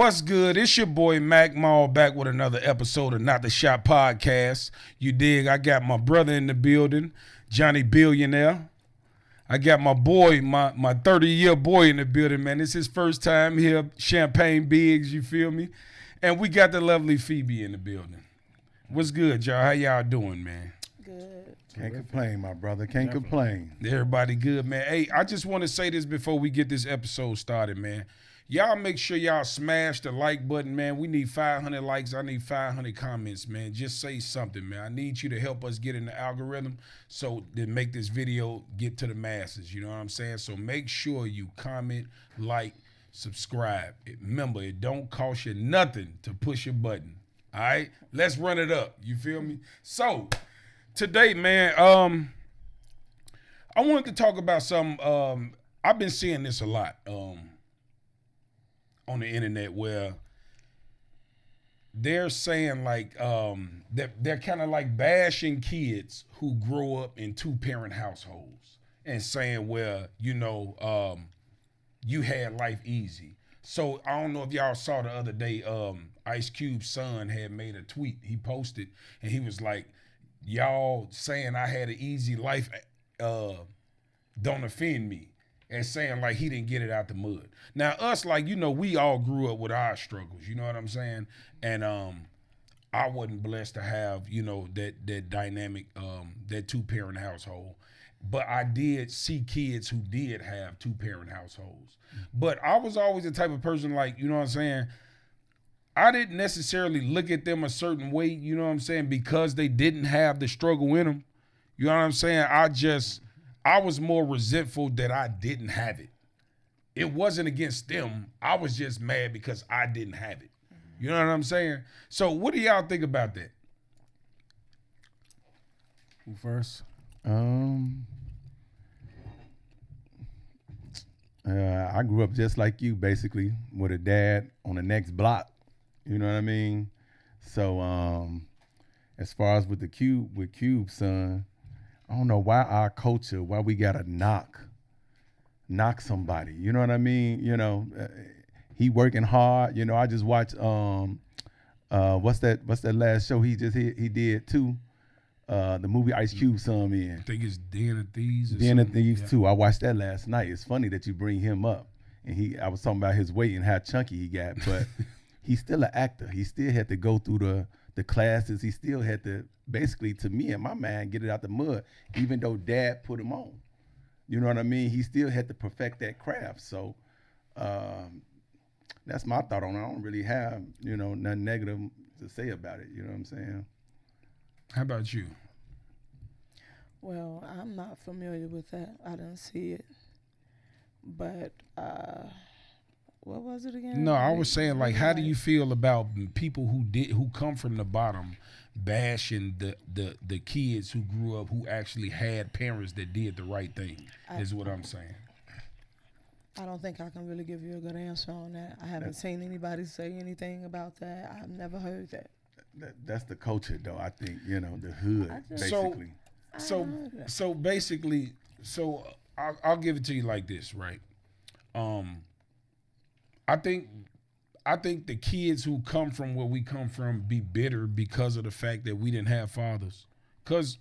What's good? It's your boy Mac Mall back with another episode of Not the Shop Podcast. You dig? I got my brother in the building, Johnny Billionaire. I got my boy, my 30-year boy in the building, man. It's his first time here, Champagne Biggs, you feel me? And we got the lovely Phoebe in the building. What's good, y'all? How y'all doing, man? Good. Can't complain, my brother. Can't complain. Everybody good, man. Hey, I just want to say this before we get this episode started, man. Y'all make sure y'all smash the like button, man. We need 500 likes. I need 500 comments, man. Just say something, man. I need you to help us get in the algorithm so to make this video get to the masses. You know what I'm saying? So make sure you comment, like, subscribe. Remember, it don't cost you nothing to push your button. All right? Let's run it up. You feel me? So today, man, I wanted to talk about some. I've been seeing this a lot. On the internet where they're saying like they're kind of like bashing kids who grow up in two-parent households and saying, well, you know, you had life easy. So I don't know if y'all saw the other day, Ice Cube's son had made a tweet. He posted and he was like, y'all saying I had an easy life don't offend me. And saying like he didn't get it out the mud. Now us, like, you know, we all grew up with our struggles, you know what I'm saying? And I wasn't blessed to have, you know, that dynamic, that two-parent household. But I did see kids who did have two-parent households. But I was always the type of person, like, you know what I'm saying? I didn't necessarily look at them a certain way, you know what I'm saying, because they didn't have the struggle in them. You know what I'm saying? I was more resentful that I didn't have it. It wasn't against them. I was just mad because I didn't have it. You know what I'm saying? So what do y'all think about that? Who first? I grew up just like you, basically, with a dad on the next block. You know what I mean? So as far as with Cube's son, I don't know why our culture, why we gotta knock somebody. You know what I mean? You know, he working hard. You know, I just watched what's that last show he did too? The movie Ice Cube's son in. I think it's Den of Thieves. Den of Thieves too. I watched that last night. It's funny that you bring him up. And I was talking about his weight and how chunky he got, but he's still an actor. He still had to go through the classes. He still had to, basically, to me and my man, get it out the mud, even though dad put him on. You know what I mean? He still had to perfect that craft. So that's my thought on it. I don't really have, you know, nothing negative to say about it. You know what I'm saying? How about you? Well, I'm not familiar with that. I didn't see it. But what was it again? No, I was saying, like, how do you feel about people who come from the bottom bashing the kids who grew up, who actually had parents that did the right thing, is what I'm saying. I don't think I can really give you a good answer on that. I haven't seen anybody say anything about that. I've never heard that. That's the culture, though. I think, you know, the hood, basically. So basically, I'll give it to you like this, right? I think the kids who come from where we come from be bitter because of the fact that we didn't have fathers. Because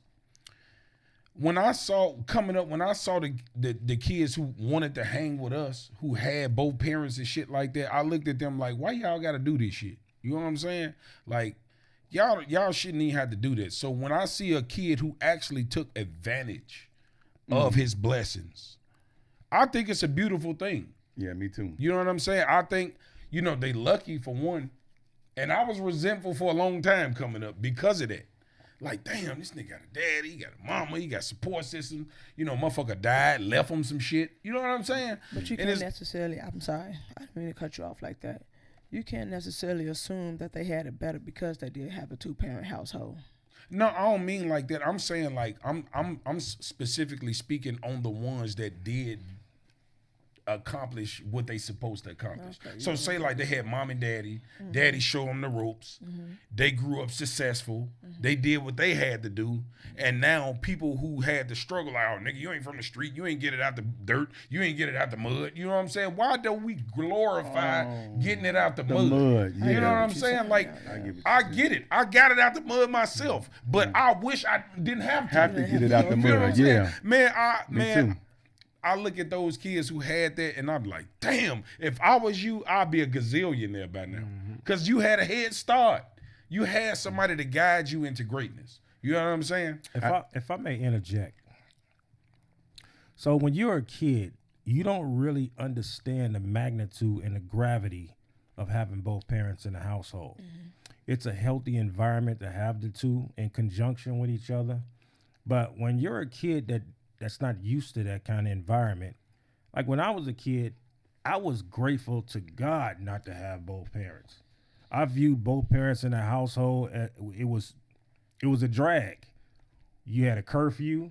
when I saw the kids who wanted to hang with us, who had both parents and shit like that, I looked at them like, why y'all got to do this shit? You know what I'm saying? Like, y'all shouldn't even have to do that. So when I see a kid who actually took advantage of his blessings, I think it's a beautiful thing. Yeah, me too. You know what I'm saying? I think, you know, they lucky for one. And I was resentful for a long time coming up because of that. Like, damn, this nigga got a daddy, he got a mama, he got support system. You know, motherfucker died, left him some shit. You know what I'm saying? But you can't necessarily, I'm sorry, I didn't mean to cut you off like that. You can't necessarily assume that they had it better because they did have a two-parent household. No, I don't mean like that. I'm saying like I'm specifically speaking on the ones that did accomplish what they supposed to accomplish. Okay, So yeah. say like they had mom and daddy, daddy show them the ropes, they grew up successful, they did what they had to do, and now people who had to struggle, like, oh nigga, you ain't from the street, you ain't get it out the dirt, you ain't get it out the mud, you know what I'm saying? Why don't we glorify getting it out the mud? Yeah. You know what I'm saying? Like, I get it. I got it out the mud myself, but I wish I didn't have to get it out the You know what mud. I'm saying? Yeah. Man, too. I look at those kids who had that, and I'm like, damn, if I was you, I'd be a gazillionaire by now. Because you had a head start. You had somebody to guide you into greatness. You know what I'm saying? If I may interject. So when you're a kid, you don't really understand the magnitude and the gravity of having both parents in the household. It's a healthy environment to have the two in conjunction with each other. But when you're a kid that's not used to that kind of environment, like when I was a kid, I was grateful to God not to have both parents. I viewed both parents in the household, it was a drag. You had a curfew,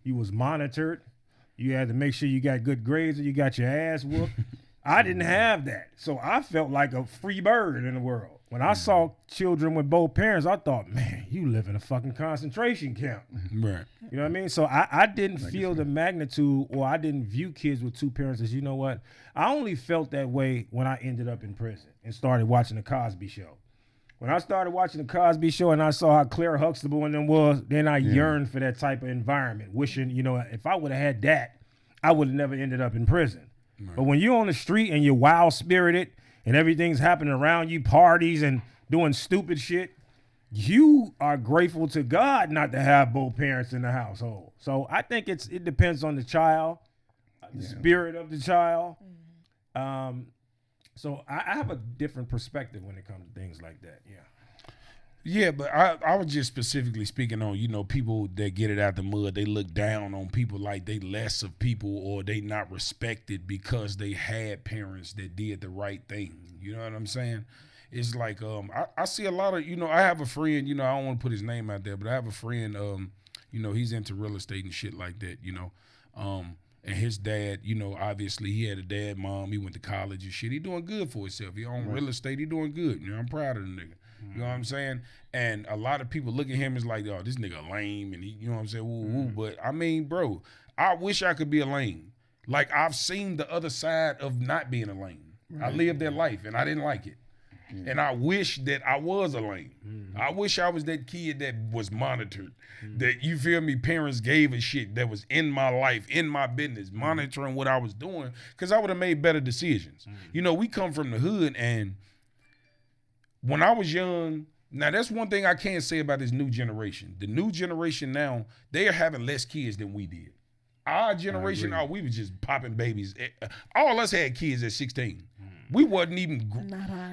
you was monitored, you had to make sure you got good grades and you got your ass whooped. I didn't have that. So I felt like a free bird in the world. When I saw children with both parents, I thought, man, you live in a fucking concentration camp. Right. You know what I mean? So I didn't feel the magnitude, or I didn't view kids with two parents as, you know what? I only felt that way when I ended up in prison and started watching the Cosby Show. When I started watching the Cosby Show and I saw how Claire Huxtable and them was, then I yearned for that type of environment, wishing, you know, if I would have had that, I would have never ended up in prison. Right. But when you're on the street and you're wild-spirited and everything's happening around you, parties and doing stupid shit, you are grateful to God not to have both parents in the household. So I think it depends on the child, the spirit of the child. So I have a different perspective when it comes to things like that. Yeah. Yeah, but I was just specifically speaking on, you know, people that get it out the mud, they look down on people like they less of people, or they not respected because they had parents that did the right thing. You know what I'm saying? It's like I see a lot of, you know, I have a friend, you know, I don't want to put his name out there, but I have a friend, you know, he's into real estate and shit like that, you know. And his dad, you know, obviously he had a dad, mom, he went to college and shit. He doing good for himself. He own real estate, he doing good. You know, I'm proud of the nigga. You know what I'm saying? And a lot of people look at him as like, oh, this nigga lame, and he, you know what I'm saying? Woo, woo. But I mean, bro, I wish I could be a lame. Like, I've seen the other side of not being a lame. I lived that life and I didn't like it. And I wish that I was a lame. I wish I was that kid that was monitored. That, you feel me, parents gave a shit that was in my life, in my business, monitoring what I was doing, because I would have made better decisions. You know, we come from the hood, and when I was young, now that's one thing I can't say about this new generation. The new generation now, they are having less kids than we did. Our generation, we was just popping babies. All of us had kids at 16. We wasn't even,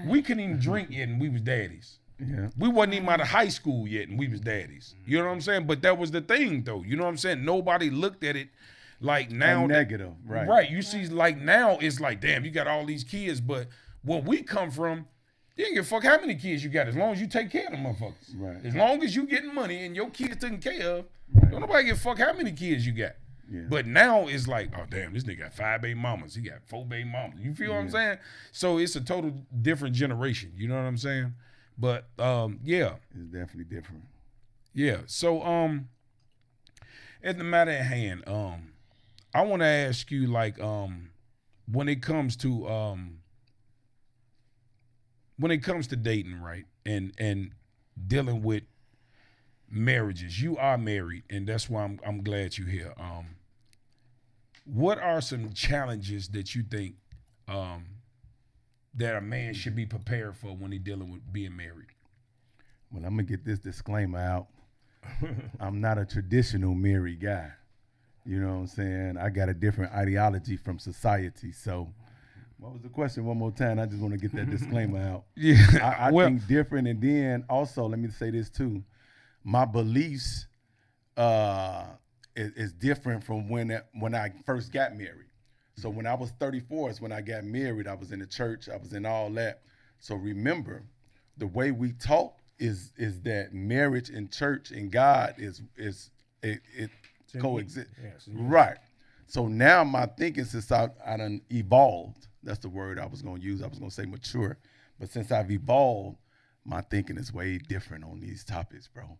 we couldn't even drink yet, and we was daddies. Yeah. We wasn't even out of high school yet, and we was daddies. You know what I'm saying? But that was the thing, though. You know what I'm saying? Nobody looked at it like now. Negative, right. Right. You see, like now, it's like, damn, you got all these kids. But where we come from, you don't give a fuck how many kids you got, as long as you take care of them motherfuckers. Right. As long as you getting money and your kids taken care of, don't nobody give a fuck how many kids you got. Yeah. But now it's like, oh damn, this nigga got 5 baby mamas. He got 4 baby mamas. You feel what I'm saying? So it's a total different generation. You know what I'm saying? But yeah. It's definitely different. Yeah. So at the matter at hand, I want to ask you, like, when it comes to dating, right? And dealing with marriages. You are married, and that's why I'm glad you're here. What are some challenges that you think that a man should be prepared for when he's dealing with being married? Well, I'm gonna get this disclaimer out. I'm not a traditional married guy. You know what I'm saying? I got a different ideology from society. So what was the question one more time? I just want to get that disclaimer out. Yeah. I think different. And then also, let me say this too. My beliefs is different from when I first got married. So when I was 34 is when I got married. I was in the church. I was in all that. So remember, the way we talk is that marriage and church and God is it coexist. Yes. Right. So now my thinking, since I done evolved, that's the word I was gonna use. I was gonna say mature, but since I've evolved, my thinking is way different on these topics, bro.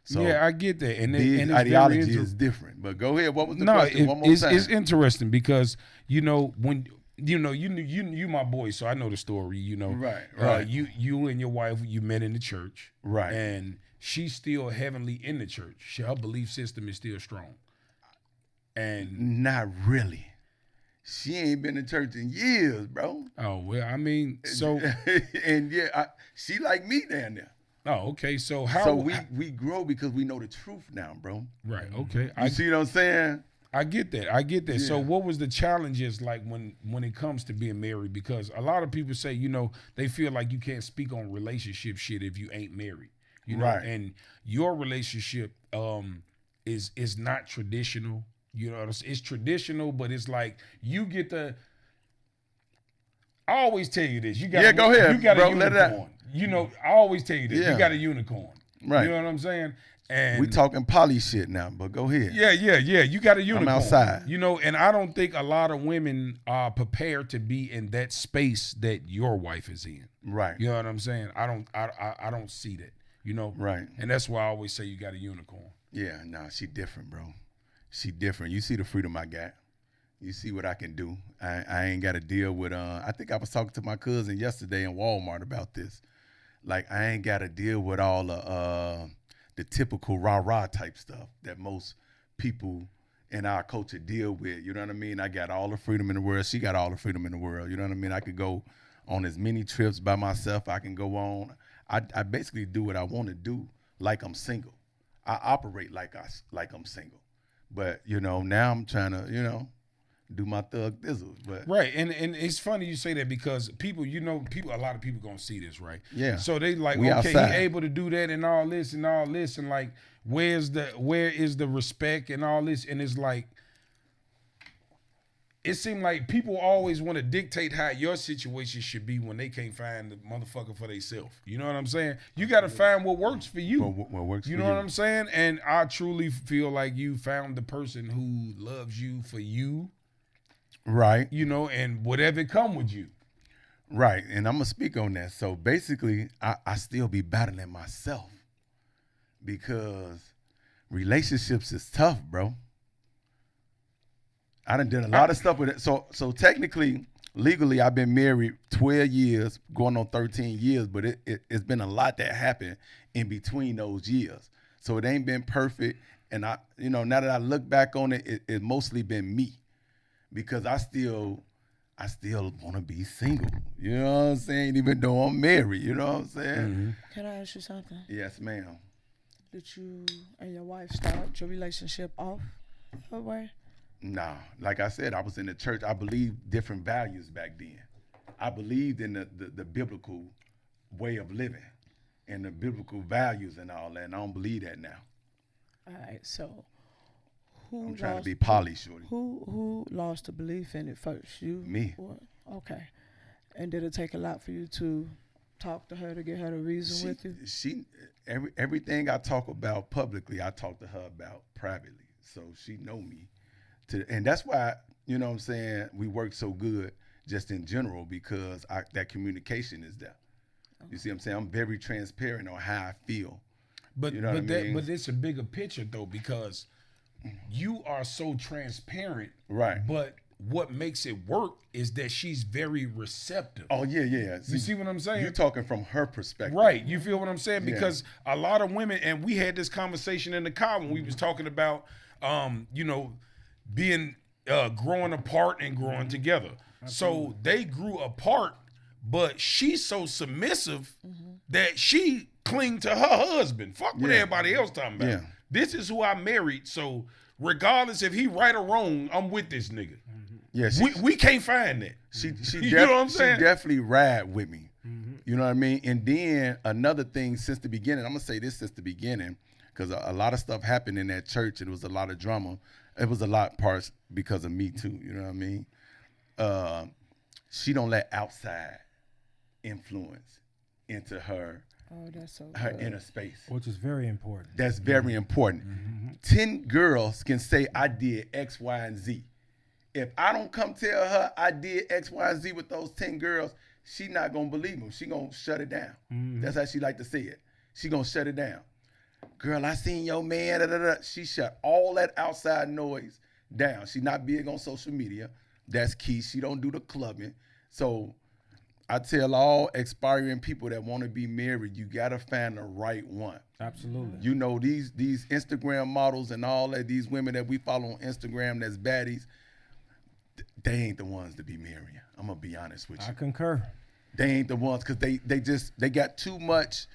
So yeah, I get that, and the ideology is different. But go ahead. What was the question? One more time. It's interesting because when you my boy, so I know the story. Right. You and your wife, you met in the church, Right. and she's still heavenly in the church. Her belief system is still strong, and not really. She ain't been in church in years, bro. oh well, I mean, so and yeah, she like me down there. oh okay, so how? So we grow because we know the truth now, bro. Right. Okay. You see what I'm saying? I get that. Yeah. So what was the challenges like when it comes to being married? Because a lot of people say, they feel like you can't speak on relationship shit if you ain't married. Right. And your relationship is not traditional. It's traditional, but it's like you get the. I always tell you this. You got go ahead, You got bro, a let it out. unicorn. I always tell you this. Yeah. You got a unicorn. Right. You know what I'm saying? And We talking poly shit now, but go ahead. yeah. You got a unicorn. outside. And I don't think a lot of women are prepared to be in that space that your wife is in. Right. You know what I'm saying? I don't see that. Right. And that's why I always say you got a unicorn. Yeah, nah, she different, bro. She different. You see the freedom I got. You see what I can do. I ain't got to deal with. I think I was talking to my cousin yesterday in Walmart about this. Like, I ain't got to deal with all the typical rah-rah type stuff that most people in our culture deal with. You know what I mean? I got all the freedom in the world. She got all the freedom in the world. You know what I mean? I could go on as many trips by myself. I can go on. I basically do what I want to do like I'm single. I operate like I'm single. But, now I'm trying to, do my thug thizzle. But Right. And it's funny you say that because people, a lot of people gonna see this, right? Yeah. So they like, We okay, outside. he able to do that and all this, and like, where is the respect and all this? And it's like, it seemed like people always want to dictate how your situation should be when they can't find the motherfucker for themselves. You know what I'm saying? You got to find what works for you. what works You for know you. what I'm saying? And I truly feel like you found the person who loves you for you, Right. and whatever come with you. Right. And I'm going to speak on that. So basically, I still be battling myself because relationships is tough, bro. I done did a lot of stuff with it. So technically, legally, I've been married 12 years, going on 13 years, but it's been a lot that happened in between those years. So it ain't been perfect. And now that I look back on it, it mostly been me because I still want to be single. You know what I'm saying? Even though I'm married, you know what I'm saying? Mm-hmm. Can I ask you something? Yes, ma'am. Did you and your wife start your relationship off that way? No, like I said, I was in the church. I believed different values back then. I believed in the biblical way of living and the biblical values and all that. And I don't believe that now. All right, so who I'm trying to lost- be poly, shorty. Who lost the belief in it first? You? Me. Or, okay. And did it take a lot for you to talk to her to get her to reason with you? Everything I talk about publicly, I talk to her about privately. So she know me. And that's why, you know what I'm saying, we work so good just in general because that communication is there. Okay. You see what I'm saying? I'm very transparent on how I feel. But you know what I mean? But it's a bigger picture though because you are so transparent. Right. But what makes it work is that she's very receptive. Oh yeah. You see what I'm saying? You're talking from her perspective. Right. You feel what I'm saying? Yeah. Because a lot of women, and we had this conversation in the car when we was talking about being growing apart and growing together. Absolutely. So they grew apart, but she's so submissive that she cling to her husband. Fuck what everybody else talking about. Yeah. This is who I married, so regardless if he right or wrong, I'm with this nigga. Yeah, we can't find that. She you know what I'm saying? She definitely ride with me. You know what I mean? And then another thing since the beginning, I'm gonna say this since the beginning, because a lot of stuff happened in that church and it was a lot of drama. It was a lot parts because of me too. You know what I mean? She don't let outside influence into her inner space. Which is very important. That's very important. 10 girls can say I did X, Y, and Z. If I don't come tell her I did X, Y, and Z with those 10 girls, she not gonna believe them. She gonna shut it down. That's how she like to say it. She gonna shut it down. Girl, I seen your man. Da, da, da. She shut all that outside noise down. She not big on social media. That's key. She don't do the clubbing. So I tell all aspiring people that want to be married, you gotta find the right one. Absolutely. You know, these Instagram models and all that, these women that we follow on Instagram that's baddies, they ain't the ones to be marrying. I'm gonna be honest with you. I concur. They ain't the ones because they got too much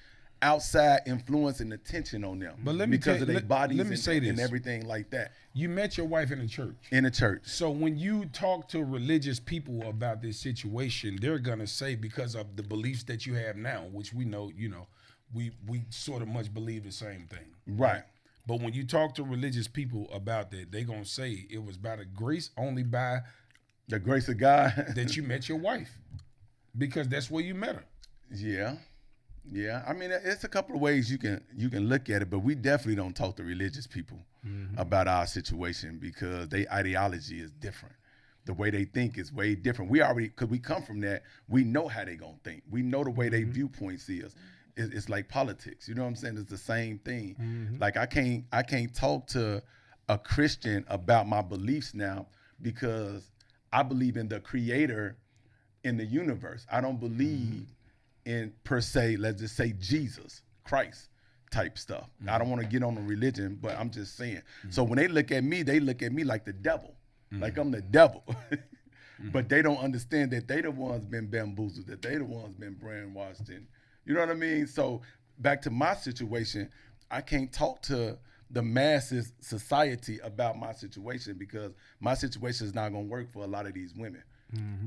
outside influence and attention on them. But let me because tell- of their let- bodies let me say and this. everything like that. You met your wife in a church. In the church. So when you talk to religious people about this situation, they're gonna say because of the beliefs that you have now, which we know, we sort of much believe the same thing. Right. But when you talk to religious people about that, they're gonna say it was by the grace only by The grace of God. that you met your wife. Because that's where you met her. Yeah. Yeah. I mean, it's a couple of ways you can look at it, but we definitely don't talk to religious people about our situation because their ideology is different. The way they think is way different. Because we come from that, we know how they gonna think. We know the way their viewpoints is. It's like politics. You know what I'm saying? It's the same thing. Like I can't talk to a Christian about my beliefs now because I believe in the creator in the universe. I don't believe in per se, let's just say Jesus, Christ type stuff. I don't want to get on the religion, but I'm just saying. So when they look at me like the devil, like I'm the devil. But they don't understand that they the ones been bamboozled, that they the ones been brainwashed, and you know what I mean? So back to my situation, I can't talk to the masses society about my situation because my situation is not gonna work for a lot of these women.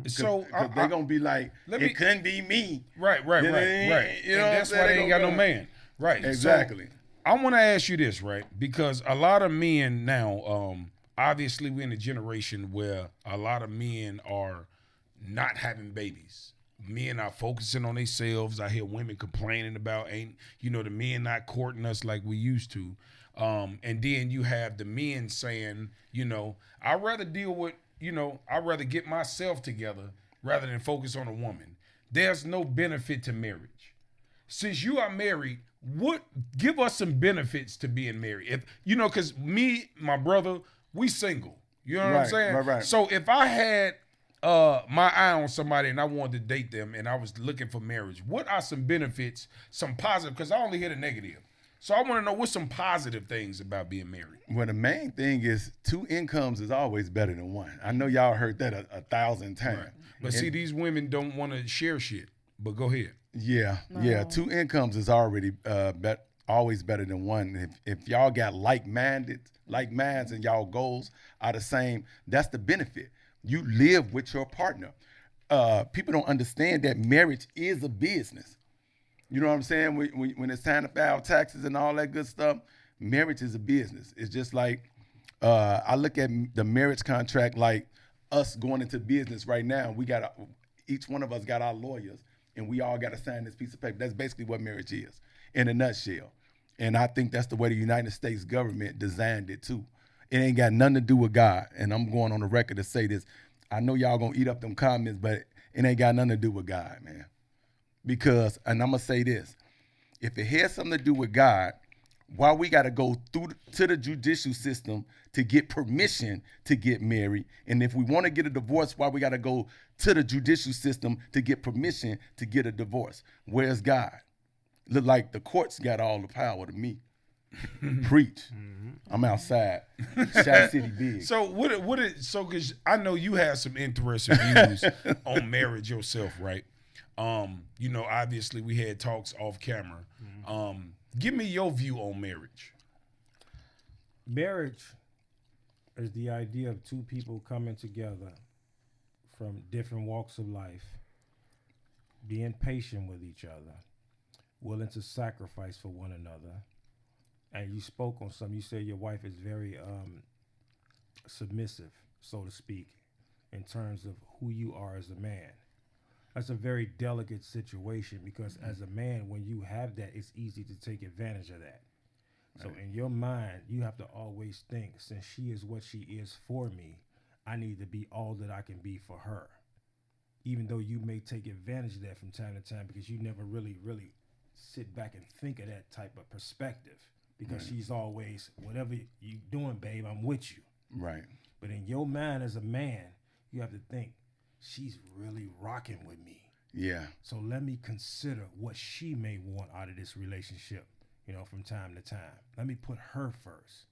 So They're gonna be like, it couldn't be me. Right. You know what And that's I'm why saying? they ain't got no man. Right. Exactly. So, I want to ask you this, right? Because a lot of men now, obviously we're in a generation where a lot of men are not having babies. Men are focusing on themselves. I hear women complaining about the men not courting us like we used to. And then you have the men saying, I'd rather deal with, I'd rather get myself together rather than focus on a woman. There's no benefit to marriage. Since you are married, give us some benefits to being married. If because me, my brother, we single. You know what I'm saying? Right. So if I had my eye on somebody and I wanted to date them and I was looking for marriage, what are some benefits, some positive? Because I only hear the negative. So I want to know what's some positive things about being married. Well, the main thing is 2 incomes is always better than 1. I know y'all heard that a 1,000 times. Right. But see, these women don't want to share shit. But go ahead. Yeah, 2 incomes is already always better than 1. If y'all got like minds and y'all goals are the same, that's the benefit. You live with your partner. People don't understand that marriage is a business. You know what I'm saying? When it's time to file taxes and all that good stuff, marriage is a business. It's just like I look at the marriage contract like us going into business right now. Each one of us got our lawyers, and we all got to sign this piece of paper. That's basically what marriage is in a nutshell. And I think that's the way the United States government designed it too. It ain't got nothing to do with God. And I'm going on the record to say this. I know y'all gonna eat up them comments, but it ain't got nothing to do with God, man. Because, and I'm gonna say this, if it has something to do with God, why we gotta go to the judicial system to get permission to get married? And if we wanna get a divorce, why we gotta go to the judicial system to get permission to get a divorce? Where's God? Look like the courts got all the power to me. Preach. I'm outside. Shot City big. So because I know you have some interesting views on marriage yourself, right? Obviously we had talks off camera. Give me your view on marriage. Marriage is the idea of 2 people coming together from different walks of life, being patient with each other, willing to sacrifice for one another. And you spoke on something. You said your wife is very submissive, so to speak, in terms of who you are as a man. That's a very delicate situation because as a man, when you have that, it's easy to take advantage of that. So in your mind, you have to always think, since she is what she is for me, I need to be all that I can be for her. Even though you may take advantage of that from time to time because you never really sit back and think of that type of perspective because she's always, whatever you doing, babe, I'm with you. Right. But in your mind as a man, you have to think, she's really rocking with me. Yeah. So let me consider what she may want out of this relationship, from time to time. Let me put her first.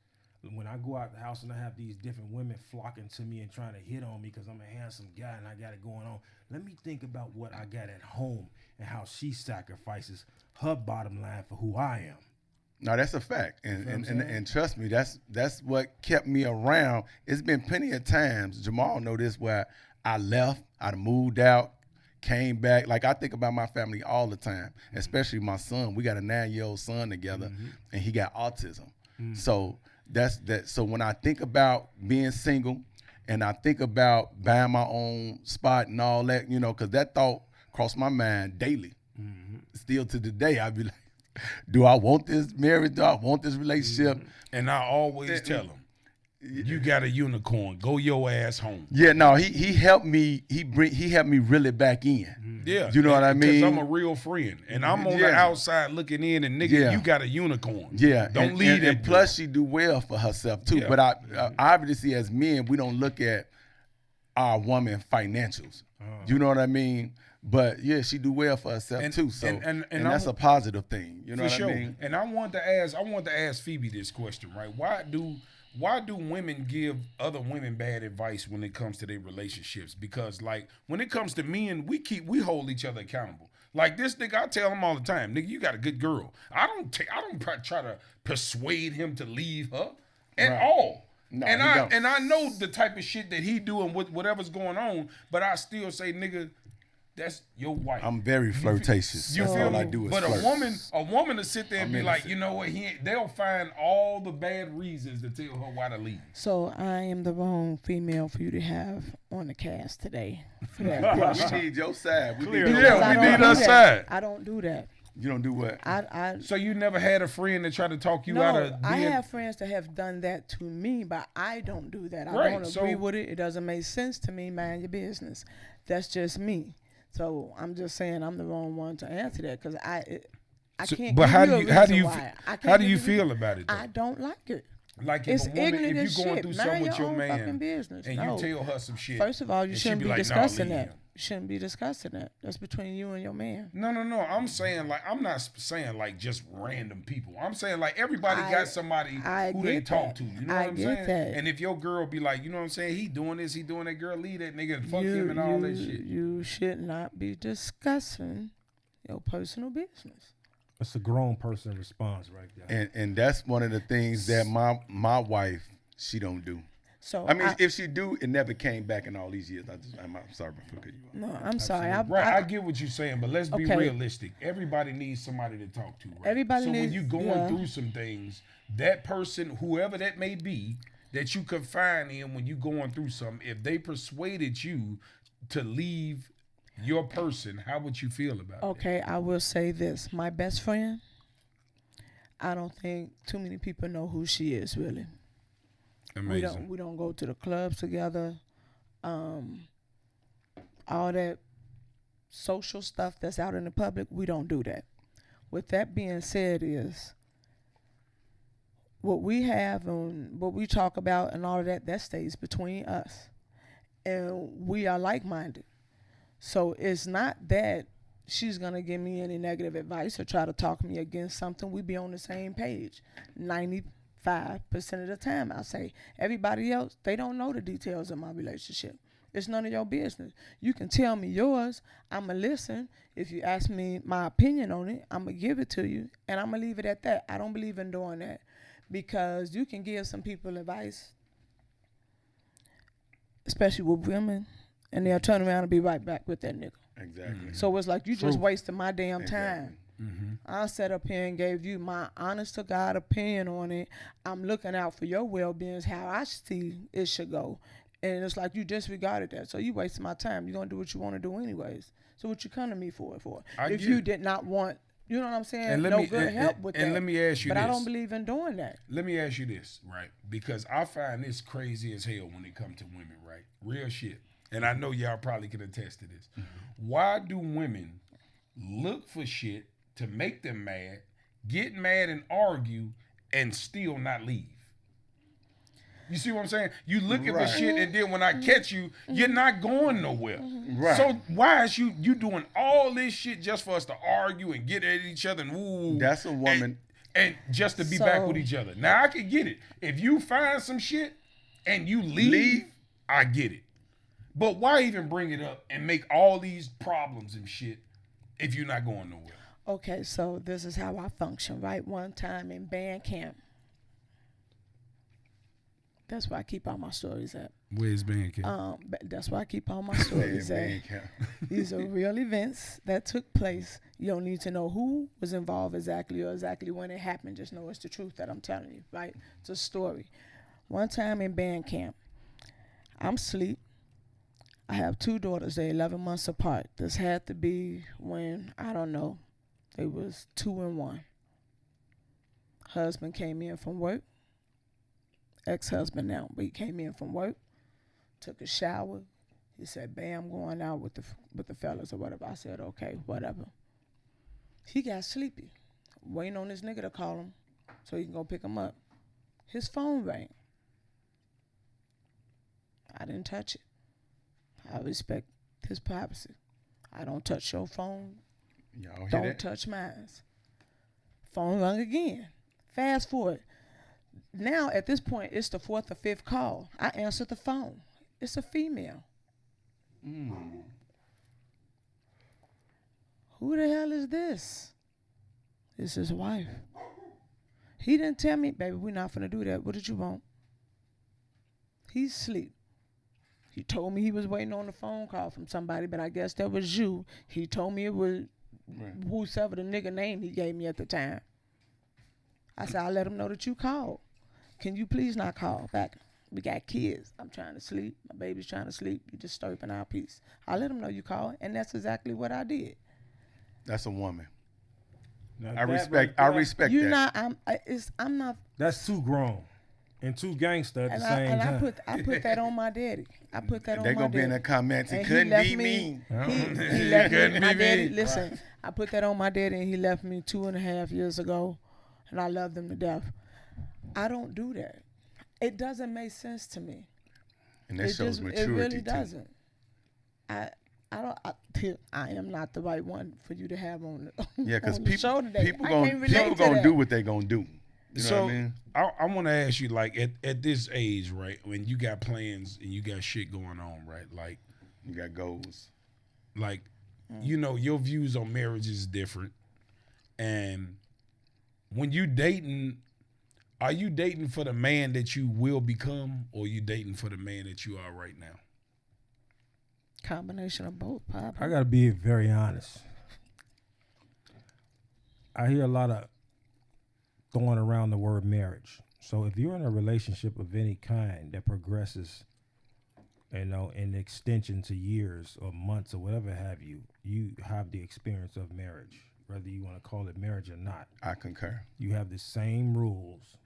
When I go out the house and I have these different women flocking to me and trying to hit on me because I'm a handsome guy and I got it going on, let me think about what I got at home and how she sacrifices her bottom line for who I am. No, that's a fact, and trust me, that's what kept me around. It's been plenty of times, Jamal know this, where I left, I moved out, came back. Like I think about my family all the time, especially my son. We got a 9-year-old son together, and he got autism. So that's that. So when I think about being single, and I think about buying my own spot and all that, because that thought crossed my mind daily. Still to the day, I'd be like, do I want this marriage? Do I want this relationship? And I always tell them, you got a unicorn. Go your ass home. Yeah, no, he helped me. He helped me really back in. Yeah, you know what I mean? Because I'm a real friend, and I'm on the outside looking in, and nigga, you got a unicorn. Yeah, don't leave it. And plus, she do well for herself too. Yeah. But obviously, as men, we don't look at our woman financials. You know what I mean? But yeah, she do well for herself too. So and that's a positive thing. You know what I mean? And I want to ask Phoebe this question, right? Why do women give other women bad advice when it comes to their relationships? Because like when it comes to men, we hold each other accountable. Like this nigga, I tell him all the time, nigga, you got a good girl. I don't try to persuade him to leave her at all. No, and I know the type of shit that he doing with whatever's going on, but I still say, nigga, that's your wife. I'm very flirtatious. You That's feel all me? I do is but flirt. a woman to sit there and be like, you know what? They'll find all the bad reasons to tell her why to leave. So I am the wrong female for you to have on the cast today. For that question. We need your side. We need her side. I don't do that. You don't do what? So you never had a friend that tried to talk you out of being... I have friends that have done that to me, but I don't do that. I don't agree with it. It doesn't make sense to me. Mind your business. That's just me. So I'm just saying I'm the wrong one to answer that because I can't. But how do you feel feel about it? Though? I don't like it. Like it's if a woman, ignorant if you're going shit. through something with your Mind man, business. and you tell her some shit. First of all, you shouldn't be like, discussing nah, that. You shouldn't be discussing that. That's between you and your man. No. I'm saying like I'm not saying like just random people. I'm saying like everybody got somebody who they talk to. You know what I'm saying? That. And if your girl be like, you know what I'm saying, he doing this, he doing that, girl, leave that nigga and fuck him and all that shit. You should not be discussing your personal business. That's a grown person response right there. And that's one of the things that my wife, she don't do. So I mean, if she do, it never came back in all these years. I'm sorry for cutting you off. No, I'm sorry. I get what you're saying, but let's be realistic. Everybody needs somebody to talk to, right? Everybody needs. So when you're going through some things, that person, whoever that may be, that you confide in when you're going through something, if they persuaded you to leave your person, how would you feel about it? Okay, I will say this. My best friend, I don't think too many people know who she is, really. Amazing. We don't go to the clubs together. All that social stuff that's out in the public, we don't do that. With that being said is what we have and what we talk about and all of that stays between us. And we are like-minded. So it's not that she's going to give me any negative advice or try to talk me against something. We be on the same page 95% of the time. I say everybody else, they don't know the details of my relationship. It's none of your business. You can tell me yours. I'm going to listen. If you ask me my opinion on it, I'm going to give it to you, and I'm going to leave it at that. I don't believe in doing that because you can give some people advice, especially with women, and they'll turn around and be right back with that nigga. Exactly. So it's like you just wasted my damn time. Mm-hmm. I sat up here and gave you my honest to God opinion on it. I'm looking out for your well-being, how I see it should go. And it's like you disregarded that. So you wasted my time. You're going to do what you want to do anyways. So what you come to me for it for? If you did not want You know what I'm saying? And let No me- good and- help with and that. let me ask you but I this. don't believe in doing that. Let me ask you this, right? Because I find this crazy as hell when it comes to women, right? Real shit. And I know y'all probably can attest to this. Why do women look for shit to make them mad, get mad and argue, and still not leave? You see what I'm saying? You looking for Right. shit, and then when I catch you, you're not going nowhere. Right. So why is you doing all this shit just for us to argue and get at each other and ooh? That's a woman. And just to be back So- with each other. Now I can get it. If you find some shit and you leave, I get it. But why even bring it up and make all these problems and shit if you're not going nowhere? Okay, so this is how I function, right? One time in band camp. That's where I keep all my stories at. Where's band But that's where I keep all my stories at. Man, can't- These are real events that took place. You don't need to know who was involved exactly or exactly when it happened. Just know it's the truth that I'm telling you, right? It's a story. One time in band camp, I'm asleep. I have two daughters. They're 11 months apart. This had to be when, I don't know, they was 2 and 1. Husband came in from work. Ex-husband now, but he came in from work, took a shower. He said, "Bam, I'm going out with the fellas or whatever." I said, "Okay, whatever." He got sleepy, waiting on this nigga to call him so he can go pick him up. His phone rang. I didn't touch it. I respect his privacy. I don't touch your phone. Y'all hear Don't that? touch mine. Phone rung again. Fast forward. Now, at this point, it's the 4th or 5th call. I answered the phone. It's a female. Who the hell is this? It's his wife. He didn't tell me, "Baby, we're not finna do that. What did you want?" He's asleep. He told me he was waiting on a phone call from somebody, but I guess that was you. He told me it was whoever the nigga name he gave me at the time. I said, "I'll let him know that you called. Can you please not call back? We got kids. I'm trying to sleep. My baby's trying to sleep. You disturbing our peace." I let him know you called, and that's exactly what I did. That's a woman. Now I that respect. right I there, respect You're that. not. I'm not. That's too grown and too gangster at the same time. I put that on my daddy. I put that on They're my gonna be in daddy. the comments. It And couldn't left be me. He left Couldn't me. be My daddy. me. Listen, I put that on my daddy, and he left me 2.5 years ago, and I love him to death. I don't do that. It doesn't make sense to me. And that shows It maturity really too. doesn't. I am not the right one for you to have on Yeah, because on the show today. people I can't gonna relate to that. do what they gonna do. You know So what I mean? I want to ask you, like, at this age, right, when you got plans and you got shit going on, right, like You got goals. you know, your views on marriage is different, and when you dating, are you dating for the man that you will become, or you dating for the man that you are right now? Combination of both, Pop. I gotta be very honest. I hear a lot of throwing around the word marriage. So if you're in a relationship of any kind that progresses, you know, in extension to years or months or whatever have you, you have the experience of marriage, whether you want to call it marriage or not. I concur. You have the same rules,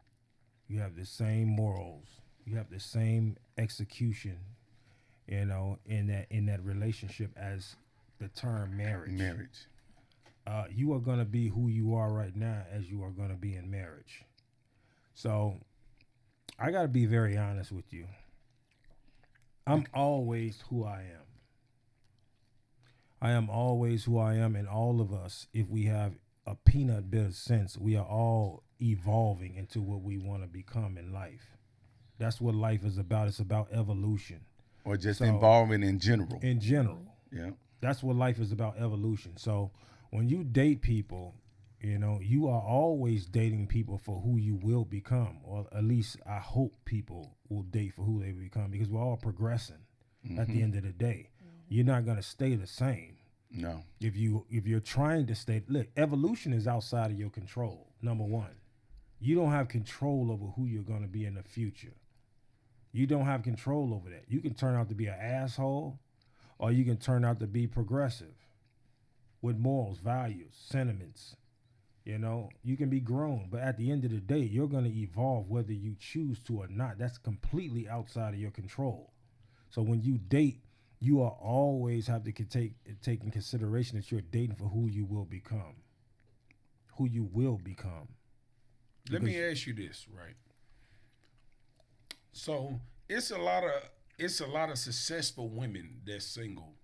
you have the same morals, you have the same execution, you know, in that relationship as the term marriage. Marriage. You are going to be who you are right now as you are going to be in marriage. So I got to be very honest with you. I'm always who I am. I am always who I am, and all of us, if we have a peanut bit of sense, we are all evolving into what we want to become in life. That's what life is about. It's about evolution. Or just So- involvement in general. In general. Yeah. That's what life is about, evolution. So when you date people, you know, you are always dating people for who you will become, or at least I hope people will date for who they become, because we're all progressing at the end of the day. You're not going to stay the same. No. If you're trying to stay, look, evolution is outside of your control. Number one, you don't have control over who you're going to be in the future. You don't have control over that. You can turn out to be an asshole, or you can turn out to be progressive with morals, values, sentiments, You know, you can be grown, but at the end of the day, you're going to evolve whether you choose to or not. That's completely outside of your control. So when you date, you are always have to take in consideration that you're dating for who you will become. Who you will become. Let me ask you this, right? So it's a lot of successful women that's single,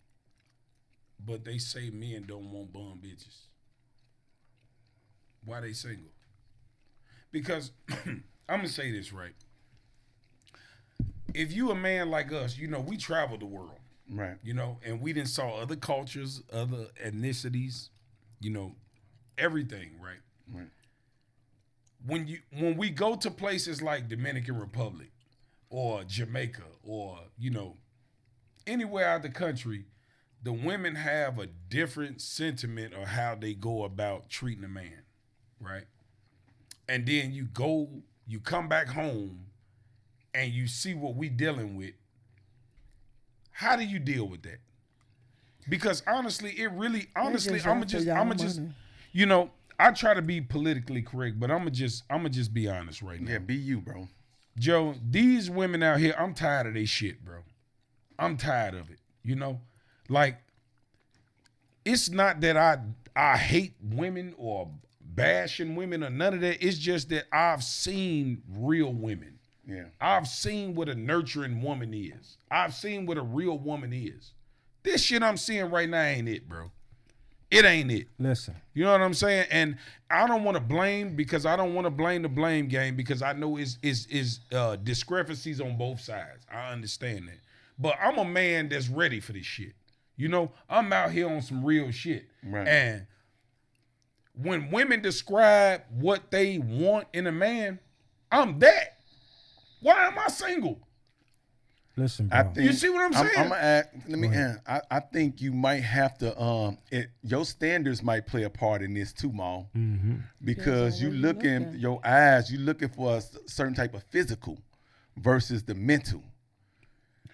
but they say men don't want bum bitches. Why they single? Because I'm gonna say this, right? If you a man like us, you know, we travel the world. Right. You know, and we done saw other cultures, other ethnicities, you know, everything, right? Right. When we go to places like Dominican Republic or Jamaica or, you know, anywhere out the country, the women have a different sentiment of how they go about treating a man, right? And then you come back home and you see what we dealing with. How do you deal with that? Because honestly, I'ma just, you know, I try to be politically correct, but I'ma just be honest right now. Yeah, be you, bro. Joe, these women out here, I'm tired of they shit, bro. I'm tired of it. You know? Like, it's not that I hate women or bashing women or none of that. It's just that I've seen real women. Yeah. I've seen what a nurturing woman is. I've seen what a real woman is. This shit I'm seeing right now ain't it, bro. It ain't it. Listen. You know what I'm saying? And I don't want to blame because I don't want to blame the blame game because I know it's discrepancies on both sides. I understand that. But I'm a man that's ready for this shit. You know, I'm out here on some real shit. Right. And when women describe what they want in a man, I'm that. Why am I single? Listen, bro. You see what I'm saying? I'm gonna add. Let me add. I think you might have to. Your standards might play a part in this too, Maul. Mm-hmm. Because you looking your eyes. You looking for a certain type of physical versus the mental.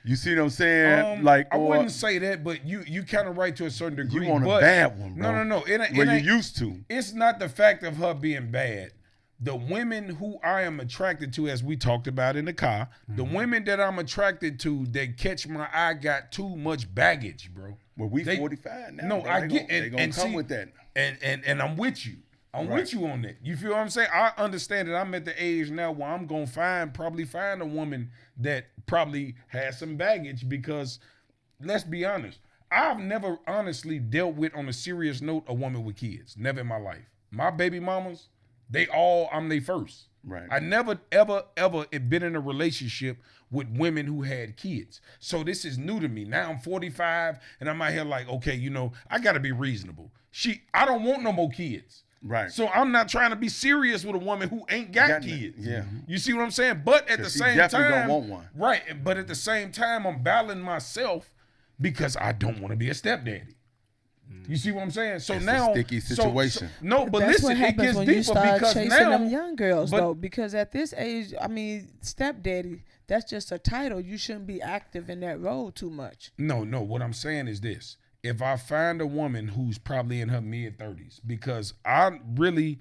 You see what I'm saying? I wouldn't say that, but you kind of right to a certain degree. You want a bad one, bro? No. It ain't, you're used to. It's not the fact of her being bad. The women who I am attracted to, as we talked about in the car, the women that I'm attracted to that catch my eye got too much baggage, bro. Well, we 45 now. No, bro. I get they gonna come see, with that. And I'm with you. I'm Right. with you on that. You feel what I'm saying? I understand that I'm at the age now where I'm gonna probably find a woman that probably has some baggage because let's be honest, I've never honestly dealt with on a serious note a woman with kids. Never in my life. My baby mamas, I'm they first. Right. I never, ever been in a relationship with women who had kids. So this is new to me. Now I'm 45 and I'm out here like, okay, you know, I gotta be reasonable. I don't want no more kids. Right. So I'm not trying to be serious with a woman who ain't got kids. Yeah. You see what I'm saying? But at the same definitely time, don't want one. Right. But at the same time, I'm battling myself because I don't want to be a stepdaddy. You see what I'm saying? So it's now, a sticky situation. No, but that's listen, what it happens gets when deeper you start because chasing now them young girls, but- though. Because at this age, I mean, stepdaddy, that's just a title. You shouldn't be active in that role too much. No. What I'm saying is this: if I find a woman who's probably in her mid-30s, because I really,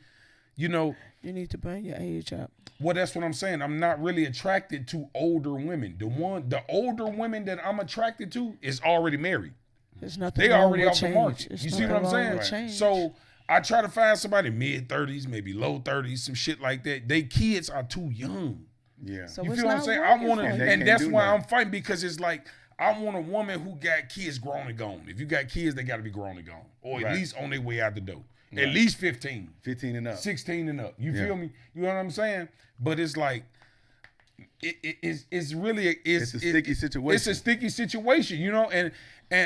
you know, You need to bring your age up. well, that's what I'm saying. I'm not really attracted to older women. The older women that I'm attracted to is already married. There's nothing They wrong already with off the change. market. There's You see what I'm nothing wrong saying? with change. So I try to find somebody mid-30s, maybe low 30s, some shit like that. They kids are too young. Yeah. So You it's feel what I'm not saying? I working want for to, you. They and can't that's do why nothing. I'm fighting because it's like I want a woman who got kids grown and gone. If you got kids, they got to be grown and gone, or at Right. least on their way out the door. At Right. least 15, 15 and up. 16 and up. You Yeah. feel me? You know what I'm saying? But it's like it's really It's a sticky situation. It's a sticky situation, you know, and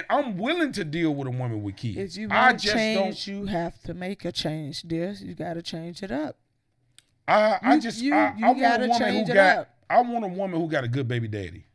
I'm willing to deal with a woman with kids. If you I want just change, you have to make a change, dear. You got to change it up. I you want a gotta woman change who it got. up. I want a woman who got a good baby daddy,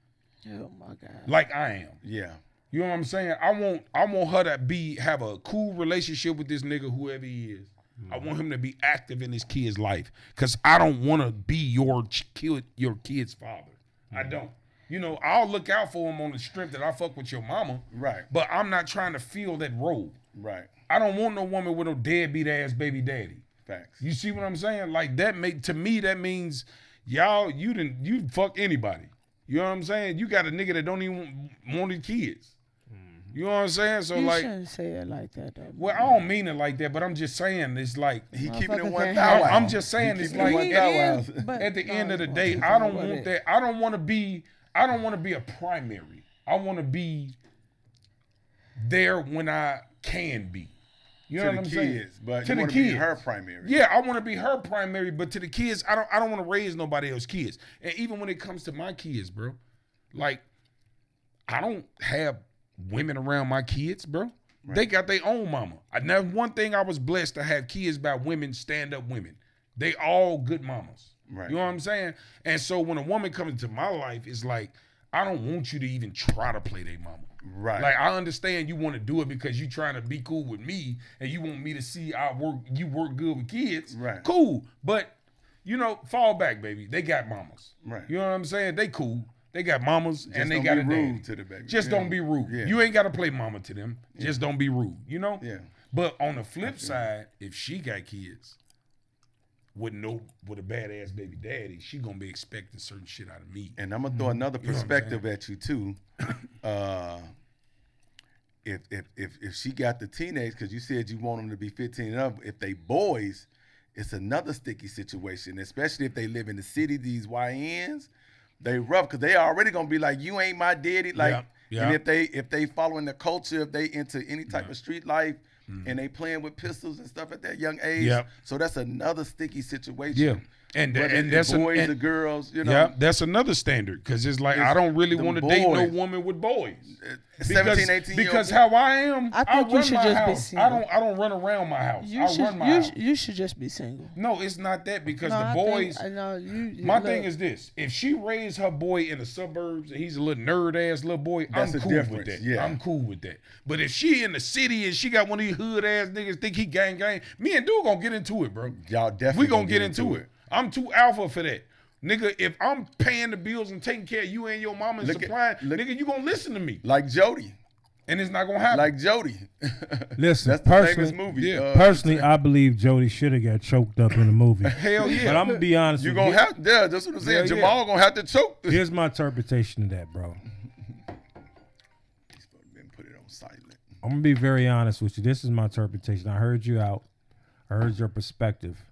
Oh my God. like I am. Yeah. You know what I'm saying? I want her to have a cool relationship with this nigga, whoever he is. I want him to be active in his kid's life, cause I don't want to be your kid's father. I don't. You know, I'll look out for him on the strength that I fuck with your mama. Right. But I'm not trying to fill that role. Right. I don't want no woman with no deadbeat ass baby daddy. Facts. You see what I'm saying? Like to me that means y'all you fuck anybody. You know what I'm saying? You got a nigga that don't even want his kids. You know what I'm saying? So You like, shouldn't say it like that, though. well, I don't mean it like that, but I'm just saying it's like He keeping it Motherfucker 1,000. can't have- I'm just saying it's like But at the no, end of the it's day, going I too don't far with want it. that. I don't want to be a primary. I want to be there when I can be. You know To what the I'm kids, saying? but To you the want to be kids. her primary. Yeah, I want to be her primary, but to the kids, I don't want to raise nobody else's kids. And even when it comes to my kids, bro, like I don't have women around my kids, bro. Right. They got their own mama. Now, one thing I was blessed to have kids by women, stand-up women. They all good mamas. Right. You know what I'm saying? And so when a woman comes into my life, it's like, I don't want you to even try to play their mama. Right. Like, I understand you want to do it because you trying to be cool with me and you want me to see you work good with kids. Right. Cool. But, fall back, baby. They got mamas. Right. You know what I'm saying? They cool. They got mamas and they got a dad. To the baby. Just don't be rude. Yeah. You ain't got to play mama to them. Just don't be rude, Yeah. But on the flip side, if she got kids with a badass baby daddy, she gonna be expecting certain shit out of me. And I'm gonna throw another perspective at you too. If she got the teenage, because you said you want them to be 15 and up, if they boys, it's another sticky situation, especially if they live in the city. These YNs. They rough because they already gonna be like, you ain't my daddy. Like, and if they following the culture, if they into any type of street life, and they playing with pistols and stuff at that young age, so that's another sticky situation. Yeah, and that's boys or girls, Yeah, that's another standard because it's like I don't really want to date no woman with boys. 17, 18 because how I am, I think you should just be single. I don't run around my house. You should just be single. No, it's not that because the boys. My thing is this: if she raised her boy in the suburbs and he's a little nerd ass little boy, I'm cool with that. Yeah. I'm cool with that. But if she in the city and she got one of these hood ass niggas think he gang, me and dude gonna get into it, bro. Y'all definitely we gonna get into it. I'm too alpha for that. Nigga, if I'm paying the bills and taking care of you and your mama and supplying, nigga, you gonna listen to me. Like Jody. And it's not gonna happen. Like Jody. Listen, that's the famous movie. Yeah. Personally, I believe Jody should have got choked up in the movie. Hell yeah. But I'm gonna be honest with you. You gonna have, that's what I'm saying. Jamal gonna have to choke. Here's my interpretation of that, bro. He's been put it on silent. I'm gonna be very honest with you. This is my interpretation. I heard you out. I heard your perspective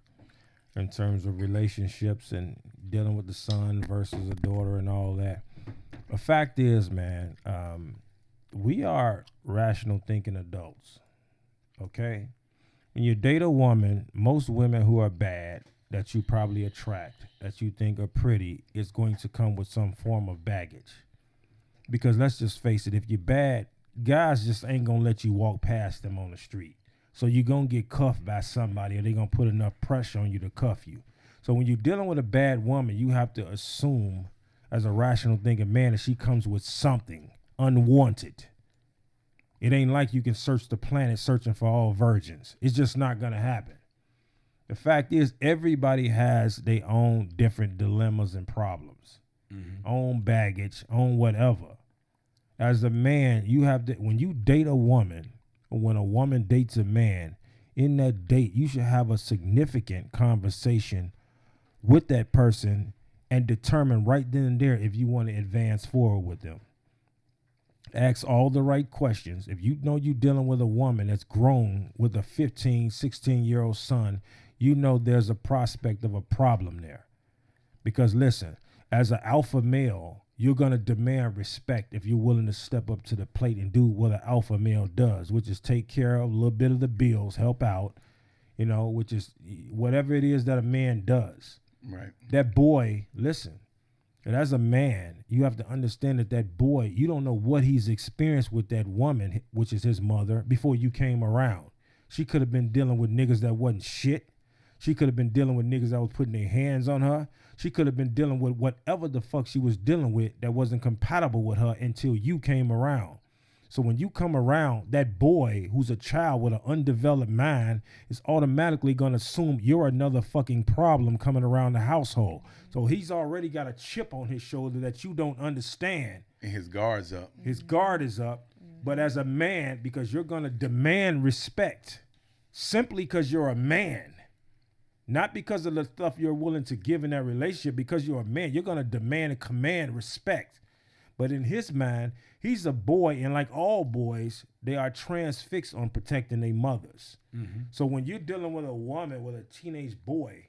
in terms of relationships and dealing with the son versus a daughter and all that. The fact is, man, we are rational thinking adults, okay? When you date a woman, most women who are bad that you probably attract, that you think are pretty, is going to come with some form of baggage. Because let's just face it, if you're bad, guys just ain't going to let you walk past them on the street. So you're going to get cuffed by somebody or they're going to put enough pressure on you to cuff you. So when you're dealing with a bad woman, you have to assume as a rational thinking man that she comes with something unwanted. It ain't like you can search the planet searching for all virgins. It's just not going to happen. The fact is everybody has their own different dilemmas and problems, own baggage, own whatever. As a man, you have to, when you date a woman, when a woman dates a man, in that date, you should have a significant conversation with that person and determine right then and there if you want to advance forward with them. Ask all the right questions. If you know you're dealing with a woman that's grown with a 15, 16-year-old son, you know there's a prospect of a problem there. Because listen, as an alpha male, you're going to demand respect if you're willing to step up to the plate and do what an alpha male does, which is take care of a little bit of the bills, help out, which is whatever it is that a man does. Right. That boy, listen, and as a man, you have to understand that boy, you don't know what he's experienced with that woman, which is his mother, before you came around. She could have been dealing with niggas that wasn't shit. She could have been dealing with niggas that was putting their hands on her. She could have been dealing with whatever the fuck she was dealing with that wasn't compatible with her until you came around. So when you come around, that boy who's a child with an undeveloped mind is automatically going to assume you're another fucking problem coming around the household. So he's already got a chip on his shoulder that you don't understand. And his guard's up. His guard is up. But as a man, because you're going to demand respect simply because you're a man, Not because of the stuff you're willing to give in that relationship, because you're a man. You're going to demand and command respect. But in his mind, he's a boy, and like all boys, they are transfixed on protecting their mothers. So when you're dealing with a woman, with a teenage boy,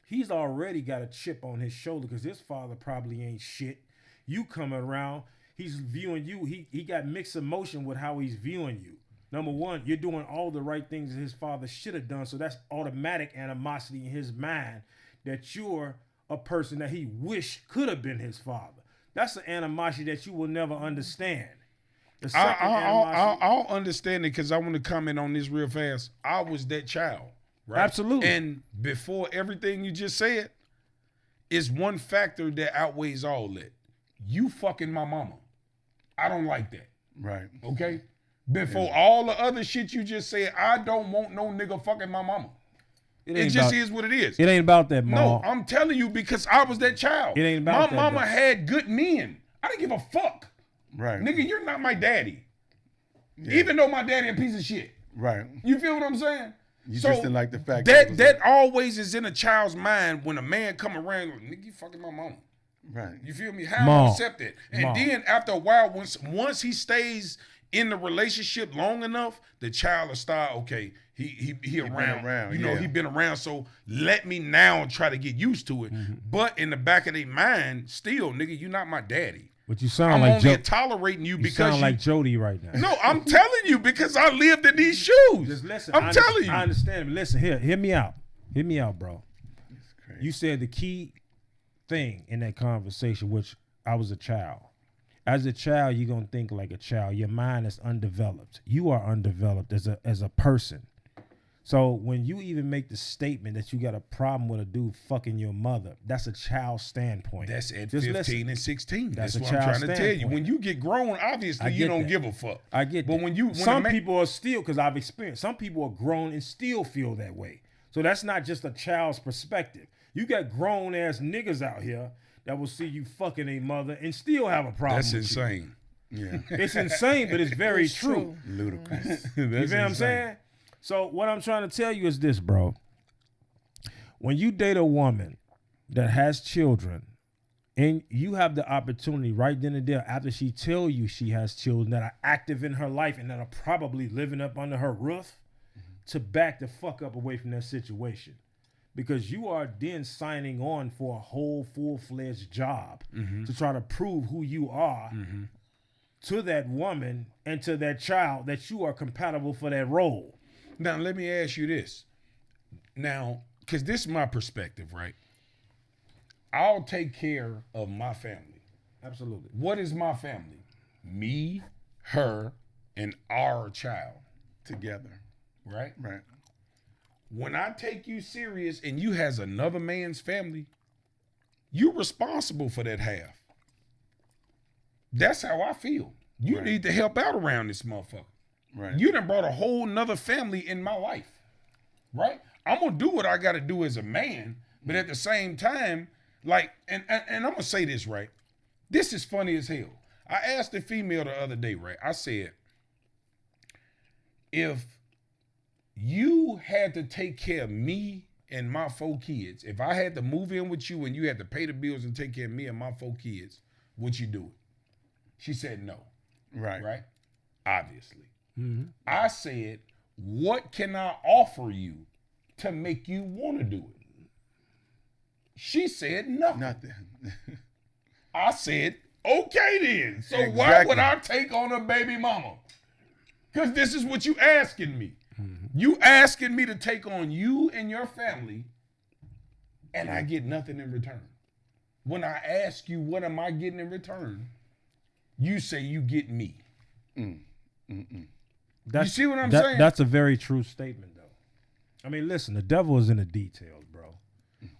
he's already got a chip on his shoulder because his father probably ain't shit. You coming around, he's viewing you. He got mixed emotion with how he's viewing you. Number one, you're doing all the right things that his father should have done. So that's automatic animosity in his mind that you're a person that he wished could have been his father. That's an animosity that you will never understand. The second animosity, I'll understand it because I want to comment on this real fast. I was that child, right? Absolutely. And before everything you just said, is one factor that outweighs all that. You fucking my mama. I don't like that. Right. Okay? Before all the other shit you just said, I don't want no nigga fucking my mama. It just is what it is. It ain't about that, Mom. No, I'm telling you because I was that child. It ain't about that. My mama had good men. I didn't give a fuck. Right. Nigga, you're not my daddy. Yeah. Even though my daddy a piece of shit. Right. You feel what I'm saying? You just didn't like the fact that always is in a child's mind when a man come around, nigga, you fucking my mama. Right. You feel me? How Mom. I accept it. And then after a while, once he stays in the relationship long enough, the child will start, okay, he around. You know, he been around, so let me now try to get used to it. But in the back of their mind, still, nigga, you not my daddy. But you sound I'm like only tolerating you because sound like Jody right now. No, I'm telling you because I lived in these shoes. Just listen. I'm telling you. I understand. Listen, hear me out. Hear me out, bro. That's crazy. You said the key thing in that conversation, which I was a child. As a child, you're gonna think like a child. Your mind is undeveloped. You are undeveloped as a person. So when you even make the statement that you got a problem with a dude fucking your mother, that's a child standpoint. That's at Just 15 listen. and 16. That's That's a what I'm child's trying to tell you. standpoint. When you get grown, obviously you don't give a fuck. I get But that. when some people are still, because I've experienced, some people are grown and still feel that way. So that's not just a child's perspective. You got grown ass niggas out here that will see you fucking a mother and still have a problem. That's with insane. Yeah. You. It's insane, but it's very It's true. Ludicrous. You feel what I'm saying? So what I'm trying to tell you is this, bro. When you date a woman that has children and you have the opportunity right then and there after she tell you she has children that are active in her life and that are probably living up under her roof, to back the fuck up away from that situation. Because you are then signing on for a whole full-fledged job to try to prove who you are to that woman and to that child that you are compatible for that role. Now, let me ask you this. Now, because this is my perspective, right? I'll take care of my family. Absolutely. What is my family? Me, her, and our child. Together. Right? Right. When I take you serious and you has another man's family, you're responsible for that half. That's how I feel. You need to help out around this motherfucker. Right. You done brought a whole nother family in my life. Right? I'm gonna do what I gotta do as a man, but at the same time, like, and I'm gonna say this, right? This is funny as hell. I asked a female the other day, right? I said, if you had to take care of me and my 4 kids, if I had to move in with you and you had to pay the bills and take care of me and my 4 kids, would you do it? She said no. Right. Right? Obviously. I said, what can I offer you to make you want to do it? She said nothing. Nothing. I said, okay then. So why would I take on a baby mama? Because this is what you asking me. You asking me to take on you and your family, and I get nothing in return. When I ask you, what am I getting in return? You say you get me. You see what I'm saying? That's a very true statement, though. I mean, listen, the devil is in the details, bro.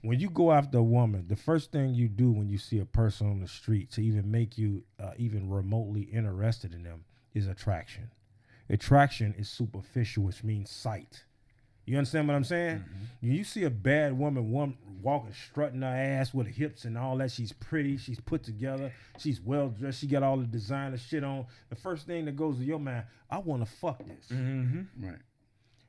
When you go after a woman, the first thing you do when you see a person on the street to even make you even remotely interested in them is attraction. Attraction is superficial, which means sight. You understand what I'm saying? You see a bad woman walking, strutting her ass with hips and all that. She's pretty. She's put together. She's well dressed. She got all the designer shit on. The first thing that goes to your mind, I want to fuck this. Right.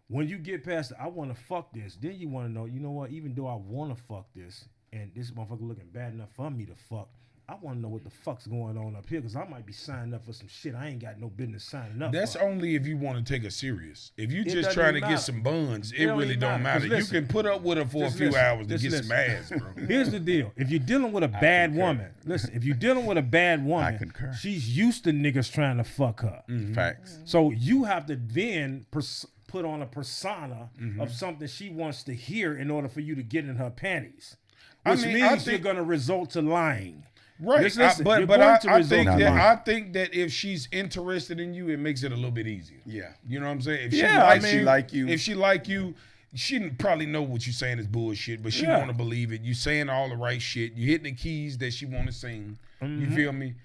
when you get past, I want to fuck this, then you want to know, you know what? Even though I want to fuck this, and this motherfucker looking bad enough for me to fuck, I want to know what the fuck's going on up here, because I might be signing up for some shit I ain't got no business signing up That's for. only if you want to take her serious. If you just doesn't trying to even get matter. some buns, it don't really even don't matter, 'cause matter. You listen, can put up with her for a just few listen, hours to just get listen. some ass, bro. Here's the deal. If you're dealing with a bad concur. woman, listen, if you're dealing with a bad woman, concur. she's used to niggas trying to fuck her. Facts. So you have to then put on a persona of something she wants to hear in order for you to get in her panties. Which I means think- you're going to result to lying. Right, Just listen, but you're but going I, to I result think to that lying. I think that if she's interested in you, it makes it a little bit easier. Yeah. You know what I'm saying? If Yeah, I mean- She like you. If she like you, she probably know what you're saying is bullshit, but she Yeah. want to believe it. You saying all the right shit. You hitting the keys that she want to sing. You feel me?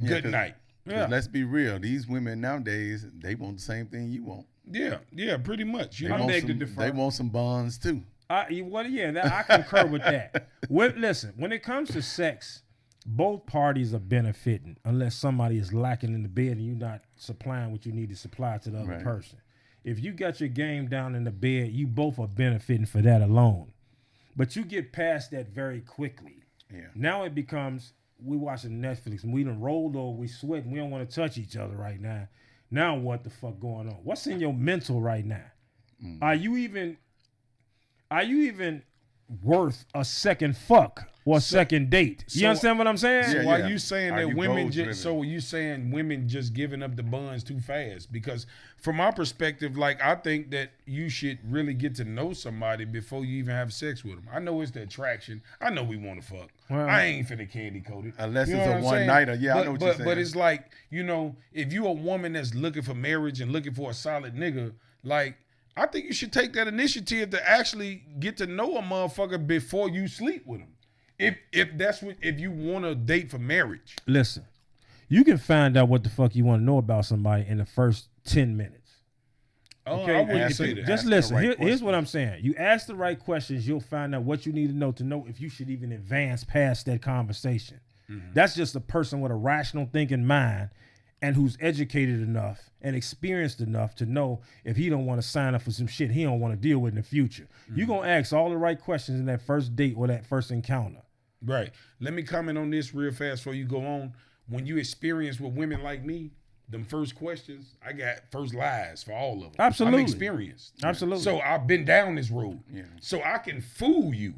Good 'cause- night. 'Cause Yeah. let's be real. These women nowadays, they want the same thing you want. Yeah, pretty much. You They know? want beg to some, differ. they want some bonds too. I concur with that. Listen, when it comes to sex, both parties are benefiting unless somebody is lacking in the bed and you're not supplying what you need to supply to the other Right. person. If you got your game down in the bed, you both are benefiting for that alone. But you get past that very quickly. Yeah. Now it becomes, we watching Netflix and we done rolled over, we sweating, we don't want to touch each other right now. Now what the fuck going on? What's in your mental right now? Are you even worth a second fuck or a second date? You so- understand what I'm saying? Yeah, Why yeah. you saying Are that you women goal-driven? just so you saying women just giving up the buns too fast? Because from my perspective, like I think that you should really get to know somebody before you even have sex with them. I know it's the attraction. I know we want to fuck. Well- I ain't finna candy coat it. Unless You it's know a what I'm one saying? nighter. Yeah, I but, know what but, you're saying. But it's like, you know, if you a woman that's looking for marriage and looking for a solid nigga, like I think you should take that initiative to actually get to know a motherfucker before you sleep with him. If you want to date for marriage. Listen, you can find out what the fuck you want to know about somebody in the first 10 minutes. Oh, Okay, I wouldn't Ask say it. that. Just Ask the listen. right Here's questions. what I'm saying. You ask the right questions, you'll find out what you need to know if you should even advance past that conversation. That's just a person with a rational thinking mind and who's educated enough and experienced enough to know if he don't want to sign up for some shit he don't want to deal with in the future. You're going to ask all the right questions in that first date or that first encounter. Right. Let me comment on this real fast before you go on. When you experience with women like me, them first questions, I got first lies for all of them. Absolutely. I'm experienced. Absolutely. So I've been down this road. Yeah. So I can fool you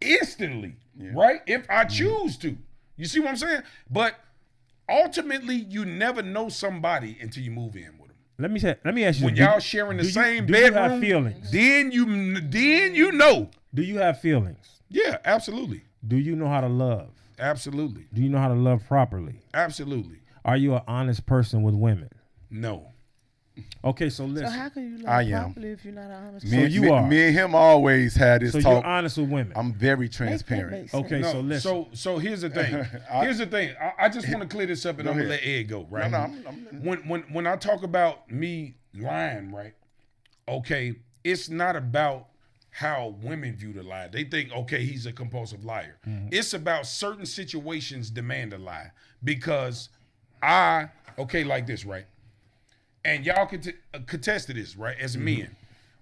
instantly, Yeah. right? If I choose to. You see what I'm saying? But ultimately, you never know somebody until you move in with them. Let me ask you. When y'all sharing the same do you have bedroom, feelings? then you know. Do you have feelings? Yeah, absolutely. Do you know how to love? Absolutely. Do you know how to love properly? Absolutely. Are you an honest person with women? No. Okay, so So listen. how can you I love am. properly if you're not honest? Me, you me, are. me and him always had this So talk. you're honest with women. I'm very Make that transparent. make sense. Okay, so listen. So here's the thing. Here's the thing. I just want to clear this up and Go I'm gonna ahead. let Ed go, right? No, I'm when I talk about me lying, right? Okay, it's not about how women view the lie. They think, okay, he's a compulsive liar. It's about certain situations demand a lie. Because like this, right? And y'all can contest to this, right? As men,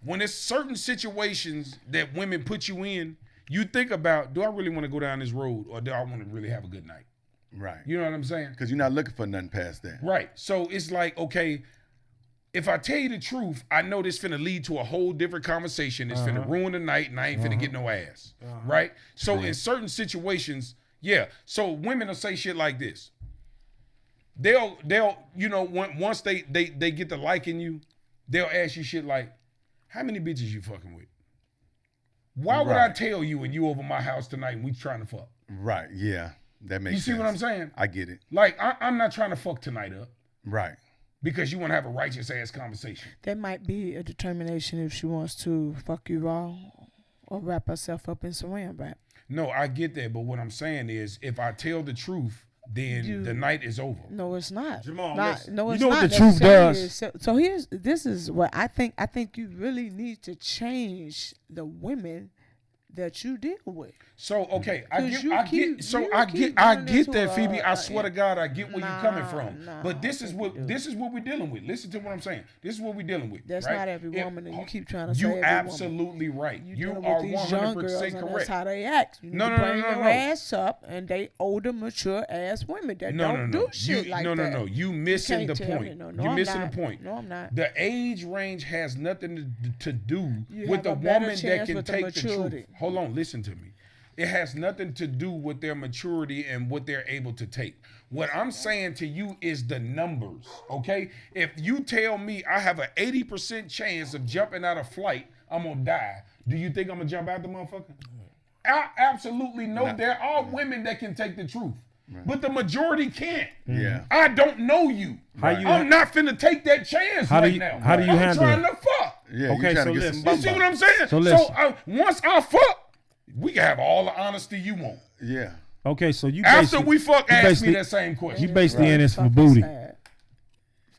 when it's certain situations that women put you in, you think about, do I really want to go down this road or do I want to really have a good night? Right. You know what I'm saying? Because you're not looking for nothing past that. Right. So it's like, okay, if I tell you the truth, I know this finna lead to a whole different conversation. It's finna ruin the night and I ain't finna get no ass. Right? So in certain situations, yeah. So women will say shit like this. They'll you know, once they get to liking you, they'll ask you shit like, how many bitches you fucking with? Why would I Right. tell you and you over my house tonight and we trying to fuck? Right. Yeah. That makes You see sense. what I'm saying? I get it. Like, I'm not trying to fuck tonight up Right. because you want to have a righteous ass conversation. That might be a determination if she wants to fuck you raw or wrap herself up in saran wrap. No, I get that, but what I'm saying is, if I tell the truth, then the night is over. No, it's not. Jamal, Not- listen. no, You it's know what not the truth necessarily. does? So this is what I think. I think you really need to change the women that you deal with. So okay, I 'Cause get you keep that, running Phoebe. into I swear to God, I get where you're coming from. nah, But this I is think what you do. this is what we're dealing with. Listen to what I'm saying. This is what we're dealing with. That's right? not every woman, and you keep trying to say You every woman. absolutely right. You dealing are with these young 100% girls, and correct. that's how they act. You need No, to no, no, bring no, your no. ass up, and they older, mature ass women that don't do shit like that. No. You missing can't the tell me. point. No, You're I'm missing not. the point. No, I'm not. The age range has nothing to do You with have the a better woman that chance can with the take the truth. maturity. Hold on, listen to me. It has nothing to do with their maturity and what they're able to take. What I'm saying to you is the numbers, okay? If you tell me I have an 80% chance of jumping out of flight, I'm gonna die. Do you think I'm gonna jump out the motherfucker? I absolutely know there are women that can take the truth, but the majority can't. Yeah. I don't know you. I'm not finna take that chance How do right you- now. how do you I'm handle trying it? to fuck. Yeah. Okay, You trying so to get listen. some You see bum what I'm saying? So listen. Once I fuck, we can have all the honesty you want. Yeah. Okay, so you After basically- we fuck, you ask me basically- that same question. You basically in this for Fucking booty. sad.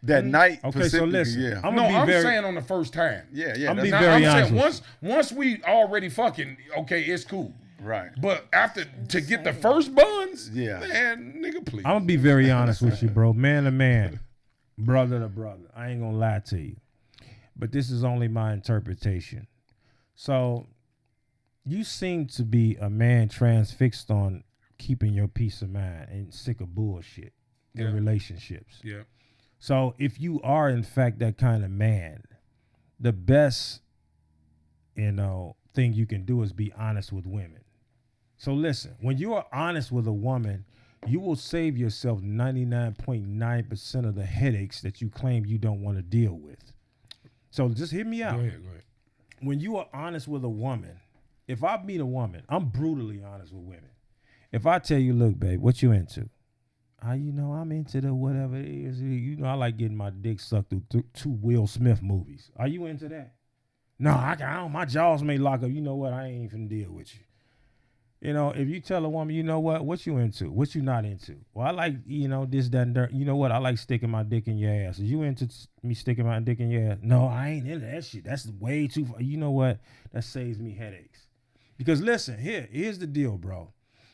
That night. Okay, so specifically, listen. Yeah. I'm No, gonna be I'm very. saying on the first time. Yeah. I'm That's be Now, very I'm honest saying with once we already fucking, okay, it's cool. right. But after to get the first buns, Yeah. man, nigga, please. I'm gonna be very honest with you, bro. Man to man, brother to brother. I ain't gonna lie to you, but this is only my interpretation. So, you seem to be a man transfixed on keeping your peace of mind and sick of bullshit in Yeah. relationships. Yeah. So, if you are in fact that kind of man, the best, thing you can do is be honest with women. So listen, when you are honest with a woman, you will save yourself 99.9% of the headaches that you claim you don't want to deal with. So just hear me out. Go ahead. When you are honest with a woman, if I meet a woman, I'm brutally honest with women. If I tell you, look, babe, what you into? I'm into the whatever it is. I like getting my dick sucked through two Will Smith movies. Are you into that? No, I don't. My jaws may lock up. You know what? I ain't finna deal with you. If you tell a woman, you know what you into? What you not into? Well, I like, this, that, and that. You know what? I like sticking my dick in your ass. Are you into me sticking my dick in your ass? No, I ain't into that shit. That's way too far. You know what? That saves me headaches. Because listen, here's the deal, bro.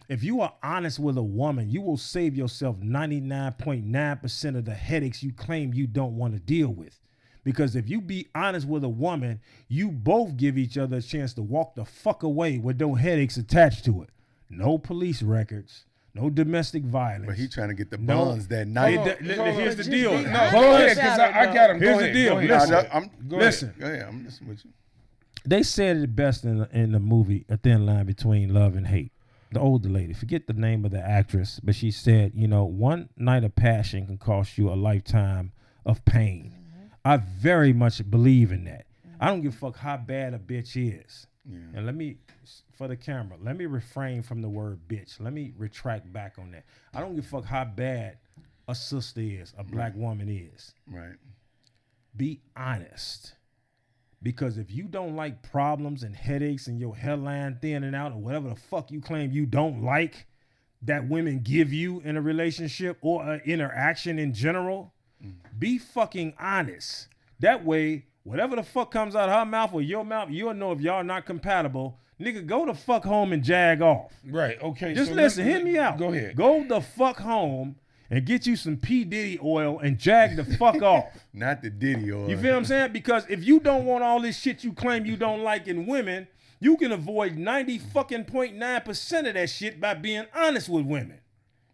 If you are honest with a woman, you will save yourself 99.9% of the headaches you claim you don't want to deal with. Because if you be honest with a woman, you both give each other a chance to walk the fuck away with no headaches attached to it. No police records, no domestic violence. But he trying to get the buns that night. Here's the deal. be No, honest go ahead, about because it, I got him. Here's Go the ahead, deal. go ahead. Listen. Go ahead. Listen. Go ahead. I'm listening with you. They said it best in the movie A Thin Line Between Love and Hate. The older lady, forget the name of the actress, but she said, one night of passion can cost you a lifetime of pain. I very much believe in that. I don't give a fuck how bad a bitch is. Yeah. And for the camera, let me refrain from the word bitch. Let me retract back on that. I don't give a fuck how bad a sister is, a black woman is. Right. Be honest. Because if you don't like problems and headaches and your hairline thinning out or whatever the fuck you claim you don't like that women give you in a relationship or an interaction in general, be fucking honest. That way, whatever the fuck comes out of her mouth or your mouth, you'll know if y'all not compatible. Nigga, go the fuck home and jag off. Right, okay. Just so listen, hear me out. Go ahead. Go the fuck home and get you some P. Diddy oil and jag the fuck off. Not the Diddy or You feel what I'm saying? Because if you don't want all this shit you claim you don't like in women, you can avoid 90.9% of that shit by being honest with women.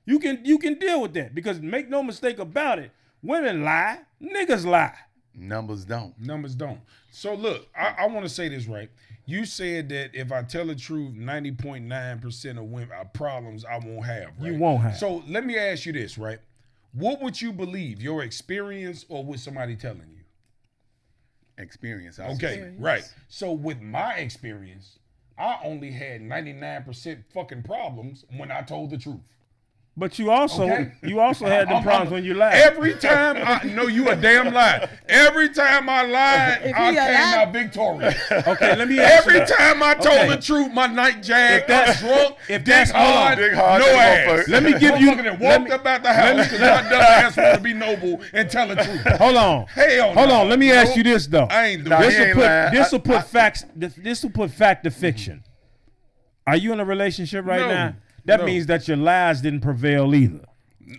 You can deal with that because make no mistake about it, women lie, niggas lie. numbers don't. Numbers don't. So look, I want to say this right. You said that if I tell the truth, 90.9% of women problems I won't have. Right? You won't have. So let me ask you this, right? What would you believe, your experience or with somebody telling you? Experience. Okay, right. So with my experience, I only had 99% fucking problems when I told the truth. But you also Okay. had the problems when you lied. Every time I know you a damn lie. Every time I lied, If I he came lied- out victorious. Okay, let me ask Every you. time I told Okay. the truth, my night jag, If that's- I drunk, if dick that's- hold on. hard, Dick hard, no dick ass. hard. Let me give you- Motherfucker that let walked me- up out the house because my dumb ass want to be noble and tell the truth. Hold on. Hell Hold no. on. Let me ask you this though. I ain't doing Nah, it. he ain't lying. This will put fact to fiction. Are you in a relationship right No, now? That no. means that your lies didn't prevail either.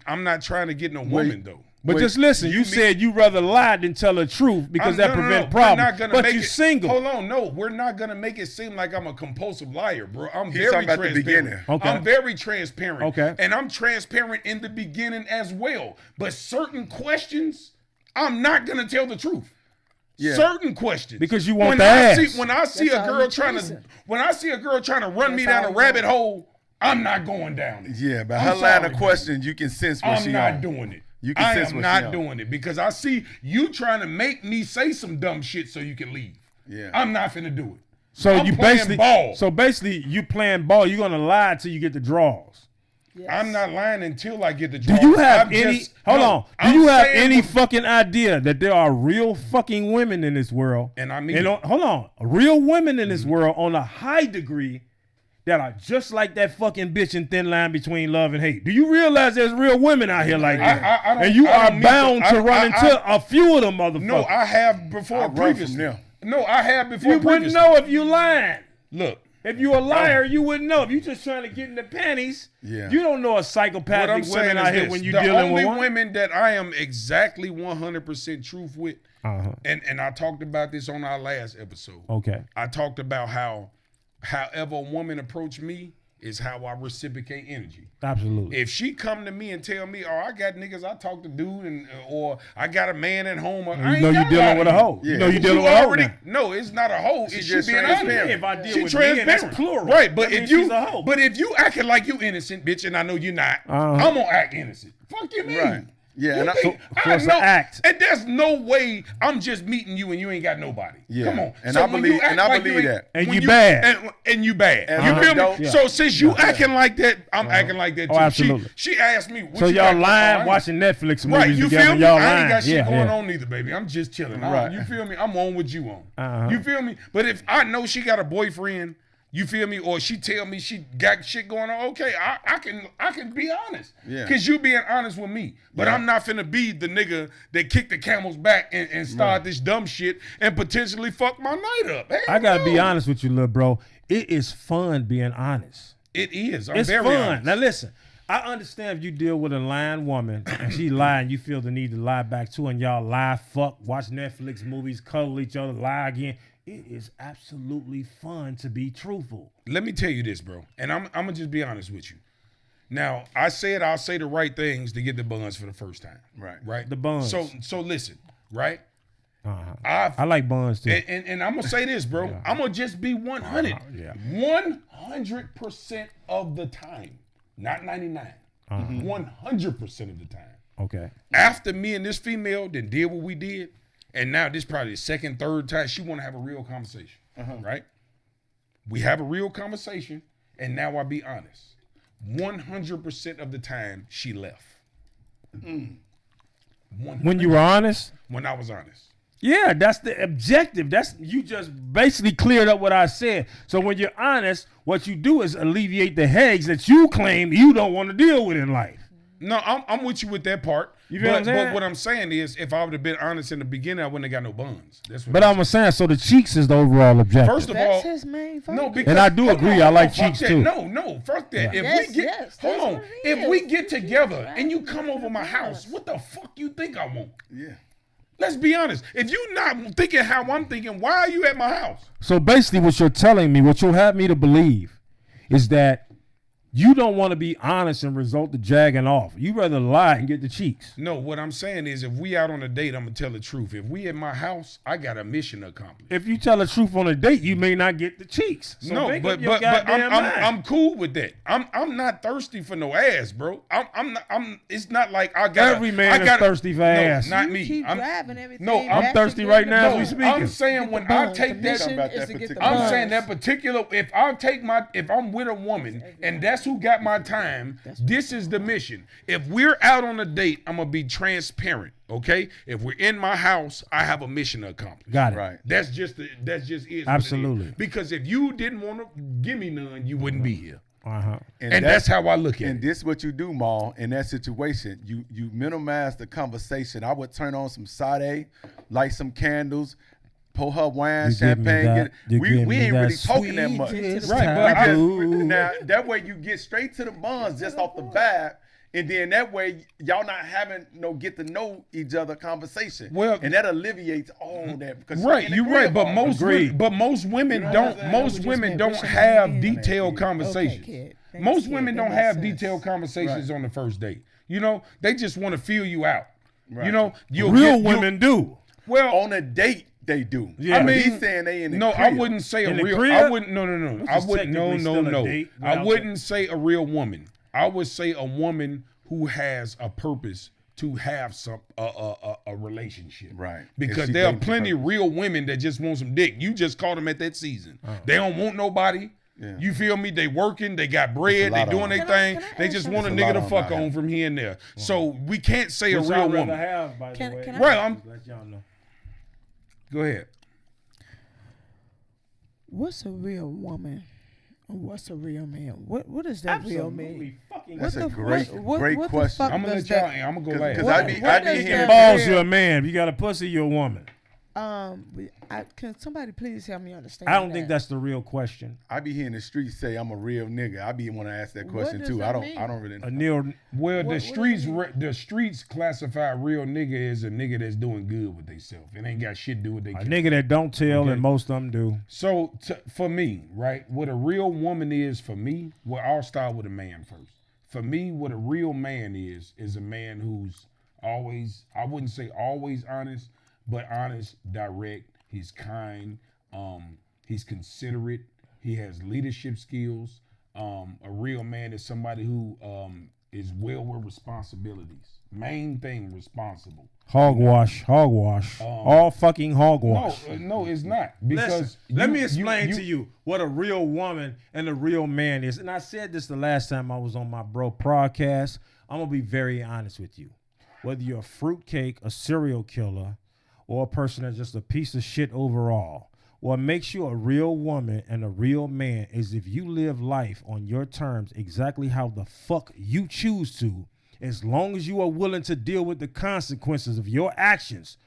I'm not trying to get no woman though. But Wait, just listen, you said you rather lie than tell the truth because that prevent problems. We're not gonna but make you it, single. Hold on, no, we're not gonna make it seem like I'm a compulsive liar, bro. I'm He's very talking about the transparent. beginning. Okay. I'm very transparent. Okay. And I'm transparent in the beginning as well. But certain questions, I'm not gonna tell the truth. Yeah. Certain questions. Because you want when the I ass. see when I see That's a all girl you trying chasing. to when I see a girl trying to run me That's down all a you rabbit want. hole, I'm not going down it. Yeah, but I'm her line sorry, of questions, you can sense what I'm she not on. doing it. You can I sense am what not she on. doing it because I see you trying to make me say some dumb shit so you can leave. Yeah. I'm not finna do it. So I'm you playing basically ball. So basically you playing ball. You're gonna lie till you get the draws. Yes. I'm not lying until I get the Do draws. you have I'm any just- hold no, on. Do I'm you have saying any what- fucking idea that there are real fucking women in this world? And I mean it. hold on. Real women in this world on a high degree that are just like that fucking bitch in Thin Line Between Love and Hate. Do you realize there's real women out here like that? I don't- and you I are don't need bound to- to run into a few of them motherfuckers. No, I have before I run previously. from them. No, I have before you wouldn't previously. know if you lying. Look, If you a liar, you wouldn't know. If you just trying to get in the panties, Yeah. you don't know a what I'm psychopathic saying women is out here this. when you The dealing only with one. women that I am exactly 100% truth with, and I talked about this on our last episode. Okay. I talked about how however a woman approach me is how I reciprocate energy. Absolutely. If she come to me and tell me, "Oh, I got niggas, I talk to dude, and or I got a man at home," I you ain't know got you dealing nobody. with a hoe. Yeah. You know you You dealing with a hoe already now. no, it's not a hoe. It's she just being transparent. honest. If I deal She with me, and that's transparent. plural. Right? But That if means you she's a hoe. but if you acting like you innocent, bitch, and I know you're not, Uh-huh. I'm gonna act innocent. Fuck you, mean? Right. Yeah, You and I- think so it's an act. and there's no way I'm just meeting you and you ain't got nobody. Yeah. Come on. And So I when believe- you act and I like believe ain't- that. And when you bad. and you bad. As You an feel me? adult- Yeah. So since you acting like that, I'm acting like that too. Oh, absolutely. She asked me, what So you y'all acting- lying, oh, I- watching Netflix movies Right, you together. feel me? Y'all I lying. ain't got shit yeah, going yeah. on either, baby. I'm just chilling. Right. You feel me? I'm on what you on. Uh-huh. You feel me? But if I know she got a boyfriend, you feel me? Or she tell me she got shit going on, okay, I can be honest. Yeah. Cause you being honest with me. But Yeah. I'm not finna be the nigga that kick the camel's back and start this dumb shit and potentially fuck my night up. Hell I gotta be no. honest with you, little bro. It is fun being honest. It is. I'm It's very fun. honest. Now listen, I understand if you deal with a lying woman and she lying, you feel the need to lie back to her, and y'all lie, fuck, watch Netflix movies, cuddle each other, lie again. It is absolutely fun to be truthful. Let me tell you this, bro, and I'm gonna just be honest with you. Now, I said I'll say the right things to get the buns for the first time. Right. Right. The buns. So listen, right? I like buns too. And I'm gonna say this, bro. I'm gonna just be 100. Yeah. 100% of the time, not 99. 100% of the time. Okay. After me and this female then did what we did, and now this probably the second, third time she want to have a real conversation, right? We have a real conversation, and now I be honest. 100% of the time she left. 100 When you were honest, when I was honest. yeah, that's the objective. That's you just basically cleared up what I said. So when you're honest, what you do is alleviate the headaches that you claim you don't want to deal with in life. No, I'm with you with that part. You feel what I'm saying? But what I'm saying is, if I would have been honest in the beginning, I wouldn't have got no buns. That's what But I'm saying, so the cheeks is the overall objective. First of That's all, his main focus. no, because And I do hold agree, on, I like fuck cheeks that. too. No, fuck that. If Yes, we get, yes, hold that's on, what it if is. we get You together right. and you come You over get my the house, buns. what the fuck you think I want? Yeah. Let's be honest. If you not thinking how I'm thinking, why are you at my house? So basically what you're telling me, what you'll have me to believe is that you don't want to be honest and result to jagging off. You rather lie and get the cheeks. No, what I'm saying is, if we out on a date, I'm gonna tell the truth. If we at my house, I got a mission to accomplish. If you tell the truth on a date, you may not get the cheeks. So No, make but up your but goddamn mind. I'm cool with that. I'm not thirsty for no ass, bro. I'm. It's not like I got. Every man is thirsty for ass. Not You me. keep I'm, grabbing everything. no, I'm That's thirsty to right get now the as we buns. speaking. I'm saying Get when the I buns. take The that, mission about is that to get the particular- I'm buns. saying that particular. If I'm with a woman and that's who got my time, this is the mission. If we're out on a date, I'm gonna be transparent. Okay. If we're in my house, I have a mission to accomplish. Got it. Right. That's just is what it is. Absolutely. Because if you didn't want to give me none, you wouldn't be here. Uh-huh. And that's how I look at And it. this what you do, Maul, in that situation. You minimize the conversation. I would turn on some Sade, light some candles, pour her wine, You give me champagne. that- you We give me ain't that really talking that much. sweetest Right, but We taboo. now that way you get straight to the buns just off the bat, and then that way y'all not having no get to know each other conversation. Well- and that alleviates all that. Because Right, you're right, but most Agreed. most women know what don't I'm saying? most We women just don't met- what's your have name? detailed Okay, conversations. kid. Thanks, Most kid. women That don't makes have sense. detailed conversations Right. on the first date. You know, they just want to feel you out. You Right. know, you'll Real get- women do. Well, on a date they do. Yeah. I mean, he's saying they in the no, crib. I wouldn't say a In the real. crib? I wouldn't. No. Which I is wouldn't. No. technically still a No. date I without wouldn't say a real woman. I would say a woman who has a purpose to have some a relationship. Right. Because And she there are dating for plenty of purpose. real women that just want some dick. You just caught them at that season. They don't want nobody. Yeah. You feel me? They working, they got bread, they lot doing on their them. thing. Can I They ask just you want a something? nigga to There's a lot fuck on on from here and there. So we can't say a Which real I'd rather woman. have, by the Can- way. can I- Right, I'm- Let y'all know. Go ahead. What's a real woman? What's a real man? What is that real man? Absolutely fucking. That's What a the- great what question. the fuck I'm gonna does let y'all. that- I'm gonna go 'Cause- last. 'cause What- I be what does hearing that Balls, real- you're a man. If you got a pussy, you're a woman. Can somebody please help me understand? I don't think that? that's the real question. I be hearing the streets say I'm a real nigga. I be want to ask that What question does too. that I mean? don't really. A Neil, Well, What the does it streets, mean? the streets classify a real nigga as a nigga that's doing good with themselves. It ain't got shit to do with a their nigga that don't tell, Okay. and most of them do. So for me, right, what a real woman is for me, well, I'll start with a man first. For me, what a real man is a man who's always, I wouldn't say always honest, but honest, direct. He's kind. He's considerate. He has leadership skills. A real man is somebody who is well with responsibilities. Main thing, responsible. Hogwash. All fucking hogwash. No, it's not. Because Listen, let me you- explain to you what a real woman and a real man is. And I said this the last time I was on my bro podcast. I'm gonna be very honest with you. Whether you're a fruitcake, a serial killer, or a person that's just a piece of shit overall, what makes you a real woman and a real man is if you live life on your terms exactly how the fuck you choose to, as long as you are willing to deal with the consequences of your actions,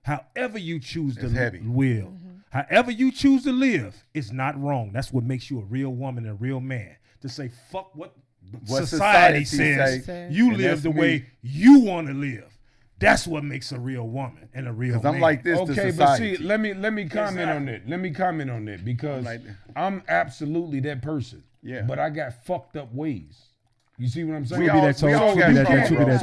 however you choose That's to heavy. will. However you choose to live, it's not wrong. That's what makes you a real woman and a real man. To say fuck what society says, say, you and live that's the me. way you want to live. That's what makes a real woman and a real man. Because I'm like this to Okay, but society. see, let me comment on that. Let me comment on that because like- I'm absolutely that person. Yeah. But I got fucked up ways. You see what I'm saying? We all- we all got you that, can't- bro.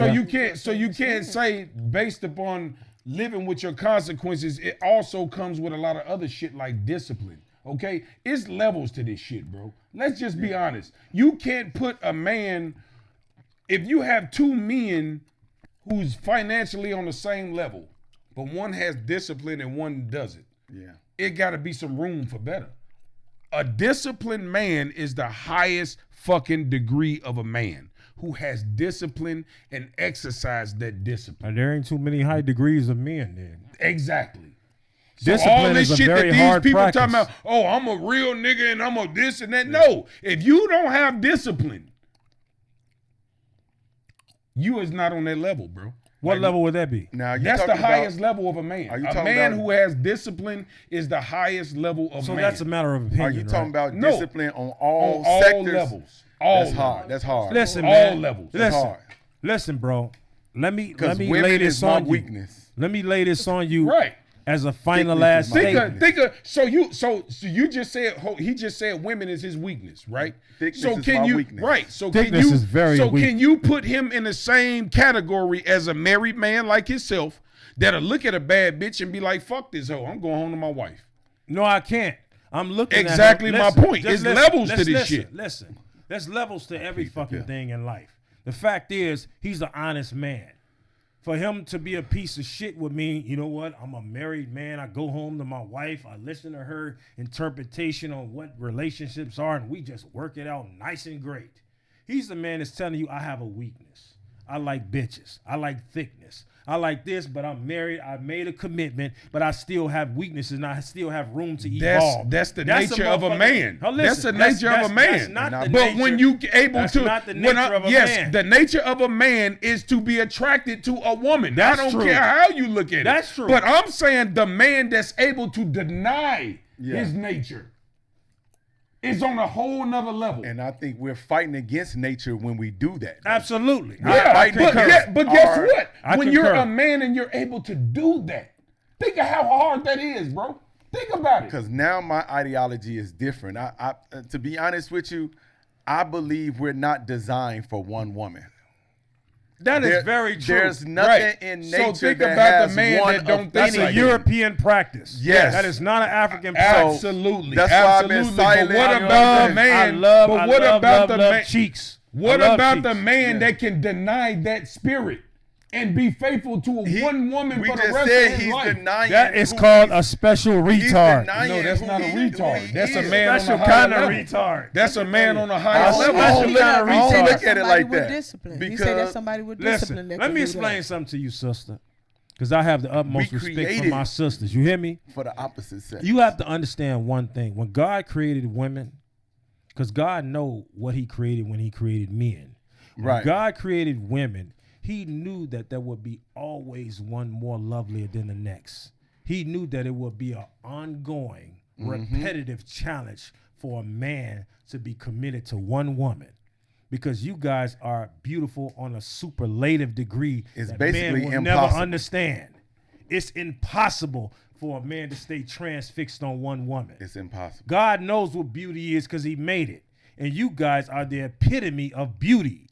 so you can't say based upon living with your consequences, it also comes with a lot of other shit like discipline. Okay? It's levels to this shit, bro. Let's just be honest. You can't put a man, if you have two men who's financially on the same level, but one has discipline and one doesn't, Yeah. it got to be some room for better. A disciplined man is the highest fucking degree of a man who has discipline and exercise that discipline. And there ain't too many high degrees of men then. Exactly. So Discipline all this is a shit very that these hard people practice. talking about, oh, I'm a real nigga and I'm a this and that. No, if you don't have discipline, you is not on that level, bro. What Like, level would that be? Now you That's the talking about- highest level of a man. Are you A talking man about- who has discipline is the highest level of So man. that's a matter of opinion. Are you talking right? about No. discipline on all on all sectors? levels. All That's hard. That's hard. Listen, all man. levels. That's Listen, hard. listen, bro. Let me Because lay women this is my on you. weakness. Let me lay this on you Right. as a final Thickness last is my statement. weakness. So you just said he just said women is his weakness, right? Thickness so is can my you weakness. right? So Thickness can you is very so weak. can you put him in the same category as a married man like himself that'll look at a bad bitch and be like, "Fuck this hoe, I'm going home to my wife." No, I can't. I'm looking Exactly at her. my Listen, point. just It's listen, levels to let's this listen, shit. Listen, there's levels to every fucking yeah. thing in life. The fact is, he's an honest man. For him to be a piece of shit would mean, you know what? I'm a married man. I go home to my wife. I listen to her interpretation on what relationships are, and we just work it out nice and great. He's the man that's telling you, I have a weakness. I like bitches. I like thickness. I like this, but I'm married. I made a commitment, but I still have weaknesses and I still have room to evolve. That's the nature of a man. Oh, listen, that's the nature of a man. But when you able that's to, not the nature of a man. the nature of a man is to be attracted to a woman. That's I don't true. care how you look at it. That's true. But I'm saying the man that's able to deny his nature is on a whole nother level. And I think we're fighting against nature when we do that. Absolutely. Yeah, but guess what? When you're concur. a man and you're able to do that, think of how hard that is, bro. Think about it. Because now my ideology is different. I to be honest with you, I believe we're not designed for one woman. That is very true. There's nothing in So nature think that about has the man one that don't of think That's a like European practice. Yes. That is not an African practice. Absolutely. That's why I've been absolutely. silent. But what I about the man? But what about the man? cheeks? What I love about the cheeks. man that can deny that spirit and be faithful to one woman We for the just rest said of his he's life? denying. That is who called he- a special he's retard. denying No, that's who not a he- who retard. he That's a is. man on Special a higher kind of level. retard. That's a man on a I higher don't- level. I don't Special look- kind of I don't retard. look at it Somebody like with that. discipline. He Because said that's somebody with discipline. Listen, that let can me do explain that. something to you, sister. Because I have the utmost We respect for created- my sisters. You hear me? for the opposite sex. You have to understand one thing. When God created women, because God know what he created when he created men. When Right. God created women, he knew that there would be always one more lovelier than the next. He knew that it would be an ongoing, repetitive challenge for a man to be committed to one woman. Because you guys are beautiful on a superlative degree It's that basically men will never impossible. understand. It's impossible for a man to stay transfixed on one woman. It's impossible. God knows what beauty is because he made it. And you guys are the epitome of beauty.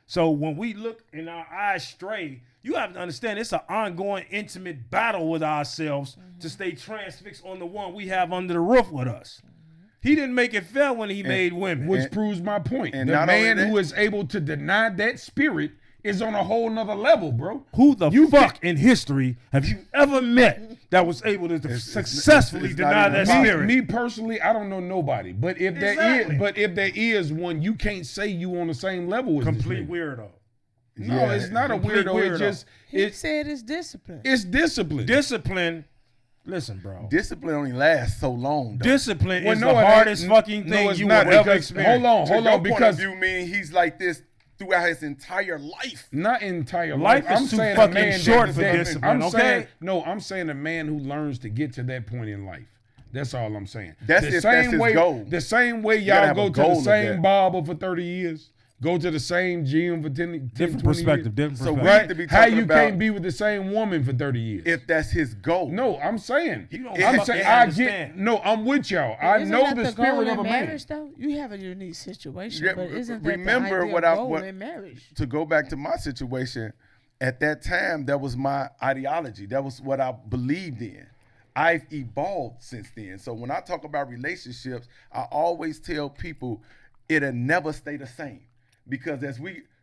So when we look and our eyes stray, you have to understand it's an ongoing intimate battle with ourselves to stay transfixed on the one we have under the roof with us. He didn't make it fair when he made women. Which proves my point. and The not only man that- who is able to deny that spirit is on a whole nother level, bro. Who the fuck in history have you ever met that was able to successfully it's not deny even that possible. spirit? Me personally, I don't know nobody. But if Exactly. there is one, you can't say you on the same level as Complete this nigga. weirdo. No, Yeah, it's not a complete weirdo. It weirdo. just He said it's discipline. it's discipline. Discipline. Listen, bro. Discipline only lasts so long. Though. Discipline Well, is no, the it hardest ain't. fucking No, thing it's you not, will ever because- experience. hold To your on, point because of view, meaning he's like this throughout his entire life. not entire Life life. is I'm too saying fucking a man short that, for that- discipline, I'm okay? saying no. I'm saying a man who learns to get to that point in life. That's all I'm saying. That's the if that's same his way. goal. The same way gotta y'all have a go to goal the of same that. barber for 30 years, go to the same gym for 10, 20 Different perspective. years. Different So perspective. we Right? need to be How talking you about can't be with the same woman for 30 years? if that's his goal. No, I'm saying. He don't I'm fucking saying I understand. get. No, I'm with y'all. I Isn't know that the goal spirit in of a man. marriage, though? You have a unique situation, Yeah, but isn't that remember the ideal what I- goal what- in marriage? To go back to my situation, at that time, that was my ideology. That was what I believed in. I've evolved since then. So when I talk about relationships, I always tell people it'll never stay the same. Because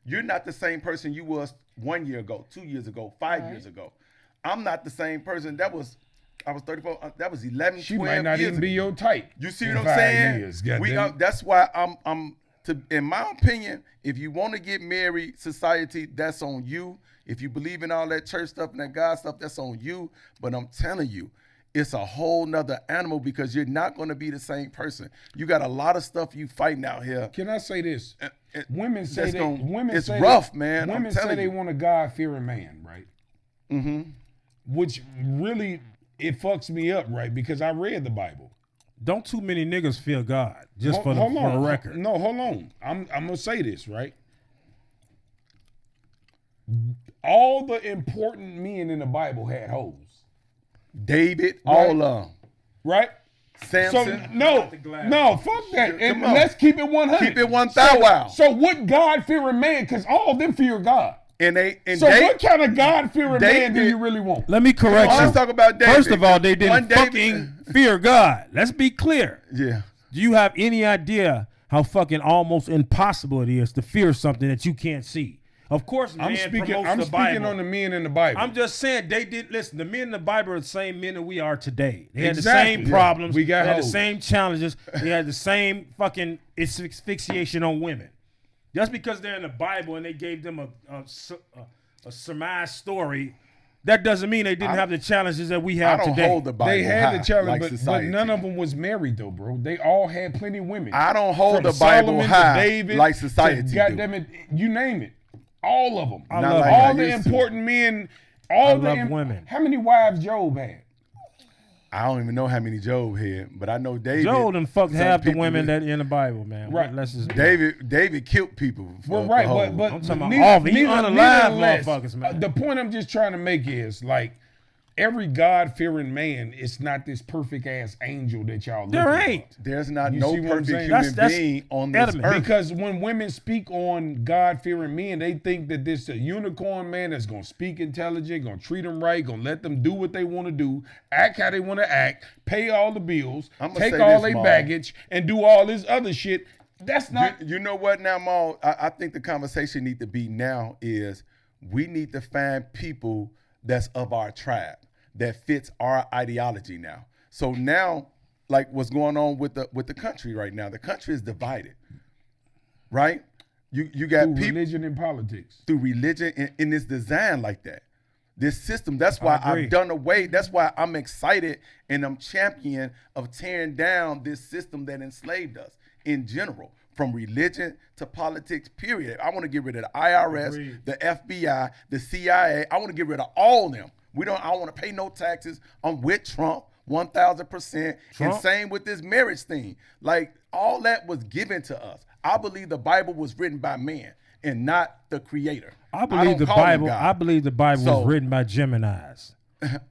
you're not the same person you was 1 year ago, 2 years ago, 5 years ago. I'm not the same person I was 34, that was 11, She 12 might not years even be ago. your type. You see in what I'm 5 saying? years, goddamn. That's why in my opinion, if you want to get married, society, that's on you. If you believe in all that church stuff and that God stuff, that's on you. But I'm telling you, it's a whole nother animal because you're not going to be the same person. You got a lot of stuff you fighting out here. Can I say this? Women say that's they. gonna- Women it's say rough, they, man. I'm Women say telling they you. want a God-fearing man, right? Mm-hmm. Which really it fucks me up, right? Because I read the Bible. Don't too many niggas fear God. Just Hold for the on. record. No, hold on. I'm gonna say this, right? All the important men in the Bible had hoes, David, Right. all of them. right? Samson. No, fuck that. And Come on. let's keep it 100. Keep it 1,000. So what God-fearing man? Because all of them fear God. And So what kind of God-fearing man do David- you really want? Let me correct Let's you. talk about David. First of all, they One didn't David- fucking fear God. Let's be clear. Yeah. Do you have any idea how fucking almost impossible it is to fear something that you can't see? Of course, man I'm speaking promotes the Bible. on the men in the Bible. I'm just saying they did listen. The men in the Bible are the same men that we are today. They had the Exactly. same Yeah. problems. We got they had the hoes. same challenges. They had the same fucking asphyxiation on women. Just because they're in the Bible and they gave them a surmised story, that doesn't mean they didn't have the challenges that we have I don't today. hold the Bible They had high the challenge, like but society. none of them was married though, bro. They all had plenty of women. I don't hold From the Bible Solomon to high David like to society do. goddamn it, you name it, all of them. Not like all I the used to. important men. All the love women. How many wives Job had? I don't even know how many Job had, but I know David. Job done fucked some half the people women did. that in the Bible, man. Right. Let's just David killed people. Well, for right, hoes. but I'm talking about neither- all the neither- unalive nevertheless, motherfuckers, man. The point I'm just trying to make is like every God-fearing man is not this perfect ass angel that y'all. There looking for. ain't. There's not You no see what I'm perfect saying? human That's being on this adamant. earth. Because when women speak on God-fearing men, they think that this a unicorn man that's gonna speak intelligent, gonna treat them right, gonna let them do what they want to do, act how they want to act, pay all the bills, I'ma take say all this, their Maul. baggage, and do all this other shit. That's not. You know what now, Maul? I think the conversation need to be now is we need to find people that's of our tribe that fits our ideology now. So now, like what's going on with the country right now, the country is divided, right? You got through people religion and politics. through religion and it's designed like that. This system, that's why agree. I've done away. That's why I'm excited and I'm champion of tearing down this system that enslaved us in general, from religion to politics, period. I want to get rid of the IRS, Agreed. the FBI, the CIA. I want to get rid of all of them. I don't want to pay no taxes. I'm with Trump 1,000%. And Trump? same with this marriage thing. Like all that was given to us. I believe the Bible was written by man and not the creator. I believe don't the call him Bible. God. I believe the Bible So- was written by Geminis.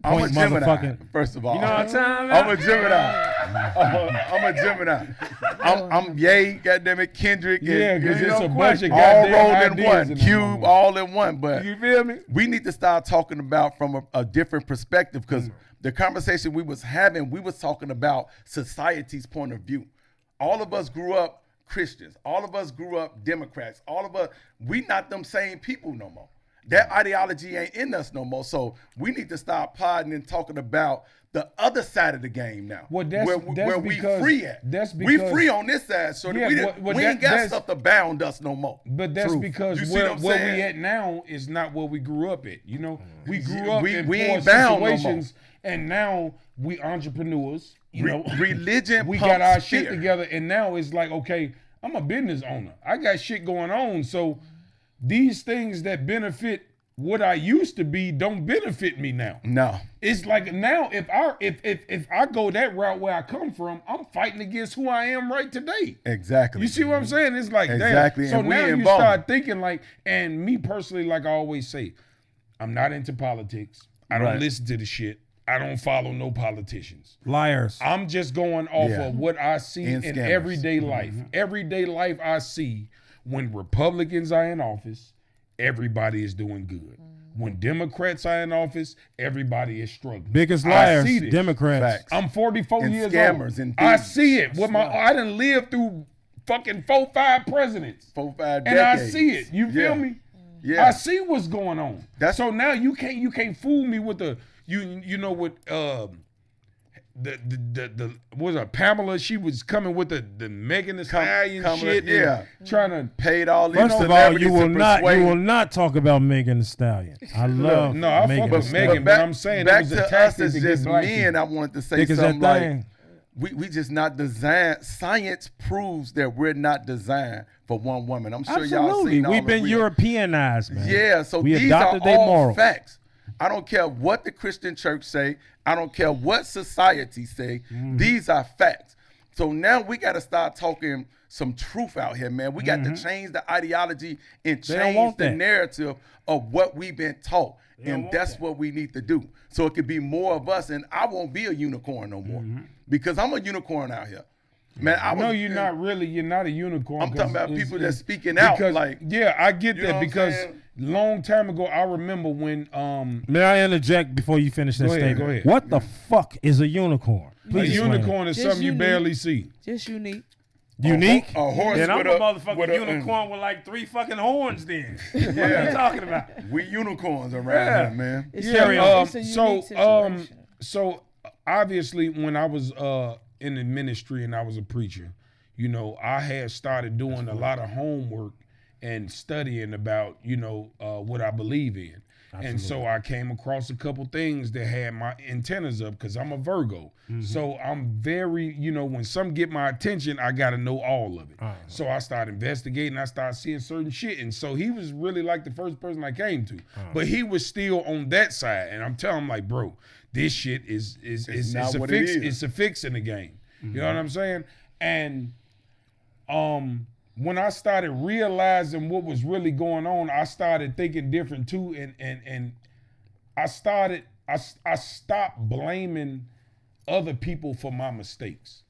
I'm a Point Gemini, motherfucking- first of all. You know what I'm talking I'm about? a Gemini. I'm a Gemini. I'm Ye, goddamn it, Kendrick. Yeah, and, 'cause you it's know, a bunch of all goddamn rolled in ideas one. in that Cube, motherfucker. all in one. But You feel me? we need to start talking about from a different perspective because the conversation we was having, we was talking about society's point of view. All of us grew up Christians. All of us grew up Democrats. All of us, we not them same people no more. That ideology ain't in us no more. So we need to start podding and talking about the other side of the game now. Well, that's where we because- free at. that's we because- free on this side, so Yeah, we, well, we ain't got that's- stuff to bound us no more. But that's Truth. because You see where what I'm we saying? at now is not where we grew up at. You know, we grew up We- in we poor ain't bound no more. situations, and now we entrepreneurs. You know, religion we pumps got our shit fear. together, and now it's like, okay, I'm a business owner. I got shit going on, so these things that benefit what I used to be don't benefit me now. No. It's like now if I go that route where I come from, I'm fighting against who I am right today. Exactly. You see what I'm saying? It's like Exactly, damn. So and we now you involved. start thinking like, and me personally, like I always say, I'm not into politics. I don't Right. listen to the shit. I don't follow no politicians. Liars. I'm just going off Yeah. of what I see And in scammers. everyday life. Everyday life I see when Republicans are in office, everybody is doing good. When Democrats are in office, everybody is struggling. Biggest I liars. see this. Democrats. Facts. I'm 44 And years scammers old. and I thieves. see it. With I done lived through fucking 4-5 presidents. 4-5 And I decades. see it. You feel Yeah. me? Yeah. I see what's going on. That's- so now you can't fool me with the you know what the was it Pamela? She was coming with the Megan Thee Stallion Kamala, shit. and yeah. trying to Paid all these First of all, celebrities you will to not persuade- talk about Megan Thee Stallion. I love no, I Megan fuck Thee with Stallion. Megan, but I'm saying back it was a to us tactic as to get just black men. people. I wanted to say Because something that like thing, we just not designed. Science proves that we're not designed for one woman. I'm sure y'all absolutely, seen all we've the been real- Europeanized, man. Yeah, so we these are adopted their all morals. facts. I don't care what the Christian church say. I don't care what society say. Mm-hmm. These are facts. So now we got to start talking some truth out here, man. We got to change the ideology and Mm-hmm. They don't change want the that. narrative of what we've been taught. don't And want that's that. what we need to do. So it could be more of us, and I won't be a unicorn no more Mm-hmm. because I'm a unicorn out here. Man, I No, was- you're not really. You're not a unicorn. I'm talking 'cause about it's- people it's- that's speaking out, because- like, yeah, I get you know that what I'm because saying? long time ago, I remember when May I interject before you finish that Go ahead, statement? go ahead. What the fuck is a unicorn? a Please explain. unicorn is Just something you unique. barely see. Just unique. Unique? A horse Then I'm with a a motherfucking with a- unicorn with like 3 fucking horns then. What are you talking about? We unicorns around here, man. It's Carry a, on. it's a so unique situation. so obviously when I was in the ministry and I was a preacher, you know, I had started doing a lot of homework and studying about, what I believe in. And so I came across a couple things that had my antennas up because I'm a Virgo. So I'm very, when some get my attention, I got to know all of it. So I started investigating. I started seeing certain shit. And so he was really like the first person I came to. But he was still on that side. And I'm telling him, like, bro, this shit is it's a fix. It's a fix in the game. You know what I'm saying? And when I started realizing what was really going on, I started thinking different too, and I stopped blaming other people for my mistakes.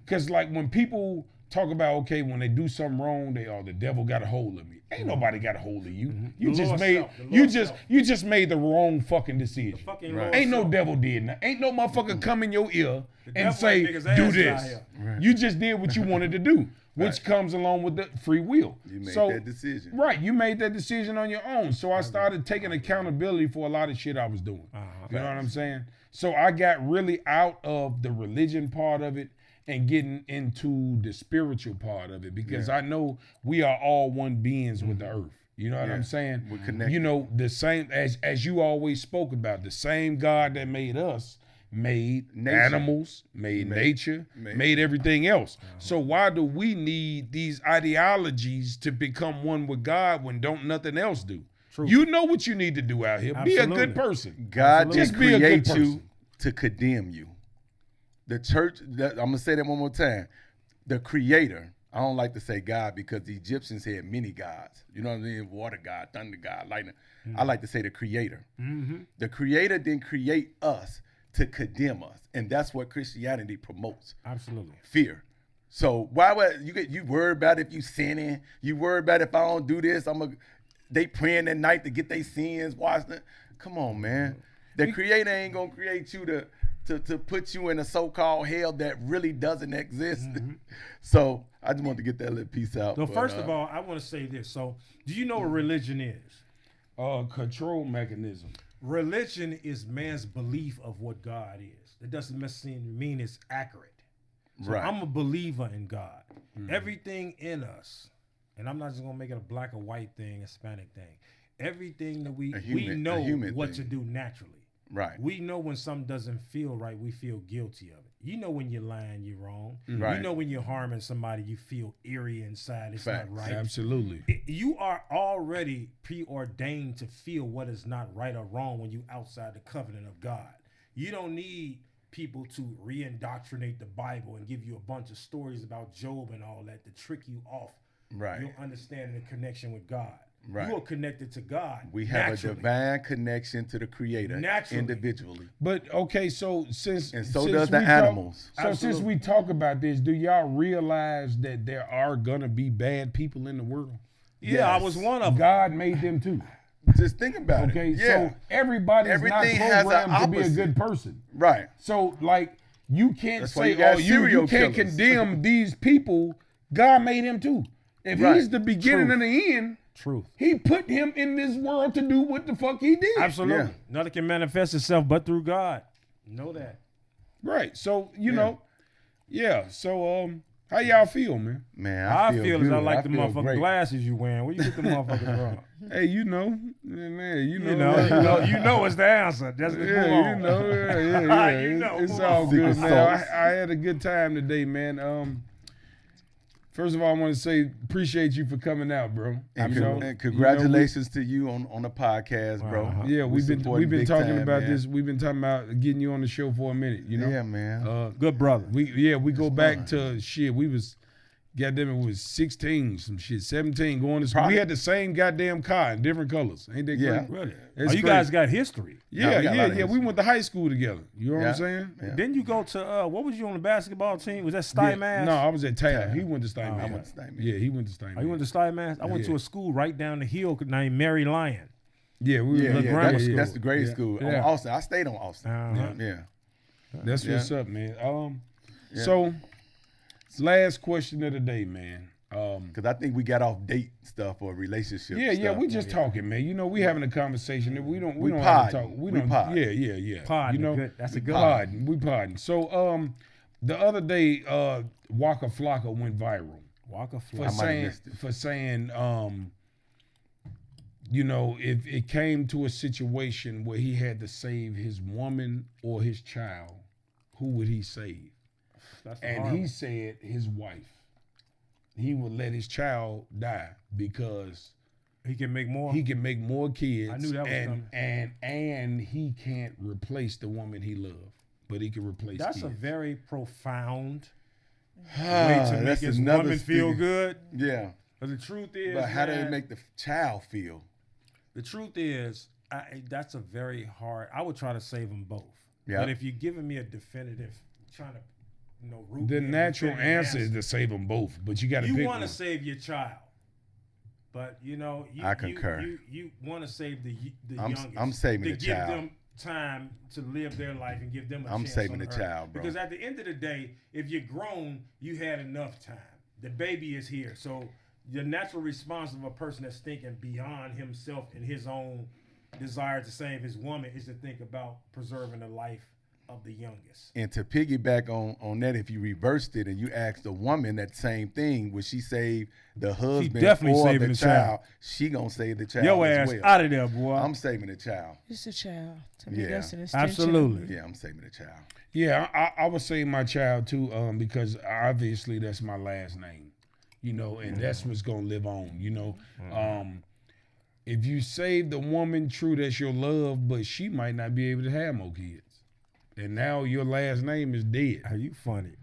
Cause like when people talk about, okay, when they do something wrong, the devil got a hold of me. Ain't nobody got a hold of you. You just made the wrong fucking decision. Ain't no devil did nothing. Ain't no motherfucker come in your ear and say, do this. Right. You just did what you wanted to do. Which comes along with the free will. You made that decision. Right, you made that decision on your own. So I started taking accountability for a lot of shit I was doing. You know what I'm saying? So I got really out of the religion part of it and getting into the spiritual part of it because I know we are all one beings with the earth. You know what I'm saying? We're connected. The same, as you always spoke about, the same God that made us made animals, made nature, made everything else. So why do we need these ideologies to become one with God when don't nothing else do? True. You know what you need to do out here. Absolutely. Be a good person. God just create you to condemn you. The church, I'm going to say that one more time. The creator, I don't like to say God because the Egyptians had many gods. You know what I mean? Water God, thunder God, lightning. I like to say the creator. The creator didn't create us to condemn us, and that's what Christianity promotes. Absolutely, fear. So why would you worry about if you sinning? You worry about if I don't do this, they praying at night to get their sins washed. Come on, man. The Creator ain't gonna create you to put you in a so-called hell that really doesn't exist. So I just want to get that little piece out. So first of all, I want to say this. So do you know what religion is? Control mechanism. Religion is man's belief of what God is. It doesn't necessarily mean it's accurate. So I'm a believer in God. Everything in us, and I'm not just gonna make it a black or white thing, Hispanic thing. Everything that we know what to do naturally. Right. We know when something doesn't feel right, we feel guilty of it. You know when you're lying, you're wrong. Right. You know when you're harming somebody, you feel eerie inside. It's not right. Absolutely. You are already preordained to feel what is not right or wrong when you're outside the covenant of God. You don't need people to re-indoctrinate the Bible and give you a bunch of stories about Job and all that to trick you off. Right. Your understanding the connection with God. Right. You are connected to God. We have a divine connection to the Creator individually. But okay, so does the animals. Since we talk about this, do y'all realize that there are gonna be bad people in the world? Yeah, yes. I was one of them. God made them too. Just think about it. Okay, so everybody's not programmed to be a good person. Right. So like you can't say, you can't condemn these people. God made him too. If he's the beginning and the end. Truth. He put him in this world to do what the fuck he did. Absolutely. Yeah. Nothing can manifest itself but through God. Know that. Right. So, you know, So, how y'all feel, man? Man, I feel as I like the motherfucking glasses you wearing. Where you get the motherfuckers from? Hey, you know what's the answer. Just move on. It's all good, man. I had a good time today, man. First of all, I want to say appreciate you for coming out, bro. And congratulations to you on the podcast, bro. Yeah, we've been talking about this. We've been talking about getting you on the show for a minute. You know. Yeah, man. Good brother. We go back to shit. We was. Goddamn, it was 16, some shit, 17 going to school. We had the same goddamn car in different colors. Ain't that crazy? Really? You guys got history. Yeah. We went to high school together. You know what I'm saying? Yeah. Then you go to, what was you on the basketball team? Was that Stuymass? No, I was at Tab. He went to Stuymass. I went to Stuymass. Yeah, he went to Stuymass. Oh, you went to Stuymass? I went to a school right down the hill named Mary Lyon. Yeah, we were grammar school. That's the grade school. On Austin. I stayed on Austin. That's what's up, man. So, last question of the day, man. Because I think we got off date stuff or relationship stuff. Yeah, we just talking, man. You know, we having a conversation. We don't have to talk. We pod. Yeah. Pod, you know, good. That's a good pod. We podding. So, the other day, Waka Flocka went viral. Waka Flocka. For saying, you know, if it came to a situation where he had to save his woman or his child, who would he save? And he said his wife. He would let his child die because he can make more. He can make more kids. I knew that was coming. And he can't replace the woman he loved, but he can replace. That's kids. a very profound way to make his woman feel good. Yeah. But the truth is, but how do they make the child feel? The truth is, that's a very hard. I would try to save them both. Yeah. But if you're giving me a definitive, trying to, root the natural answer is to save them both. But you got to pick one. You want to save your child, but I concur. You want to save the youngest. I'm saving the child. To give them time to live their life and give them a chance. I'm saving the earth. child, bro. Because at the end of the day, if you're grown, you had enough time. The baby is here, so the natural response of a person that's thinking beyond himself and his own desire to save his woman is to think about preserving the life of the youngest. And to piggyback on that, if you reversed it and you asked the woman that same thing, would she save the husband or the child? She gonna save the child. Your ass out of there, boy. I'm saving the child. It's a child. To me, that's an extension. Absolutely. Yeah, I'm saving the child. Yeah, I would save my child too, because obviously that's my last name, and that's what's gonna live on, If you save the woman, true, that's your love, but she might not be able to have more kids. And now your last name is dead. Are you funny?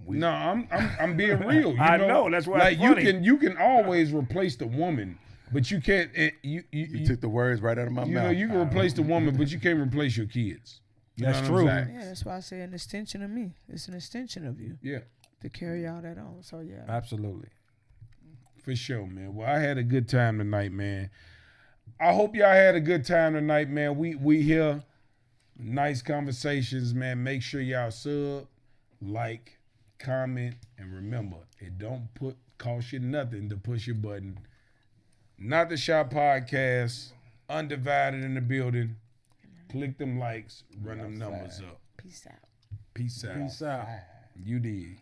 No, I'm being real. I know that's why. Like you can always replace the woman, but you can't. You took the words right out of my mouth. You can replace the woman, but you can't replace your kids. That's true. Yeah, that's why I say an extension of me. It's an extension of you. Yeah. To carry all that on. So yeah. Absolutely. For sure, man. Well, I had a good time tonight, man. I hope y'all had a good time tonight, man. We here. Nice conversations, man. Make sure y'all sub, like, comment, and remember, it don't cost you nothing to push your button. Not the Shop Podcast, Undivided in the building. Click them likes, run them numbers up. Peace out. Peace out. Peace out. You did.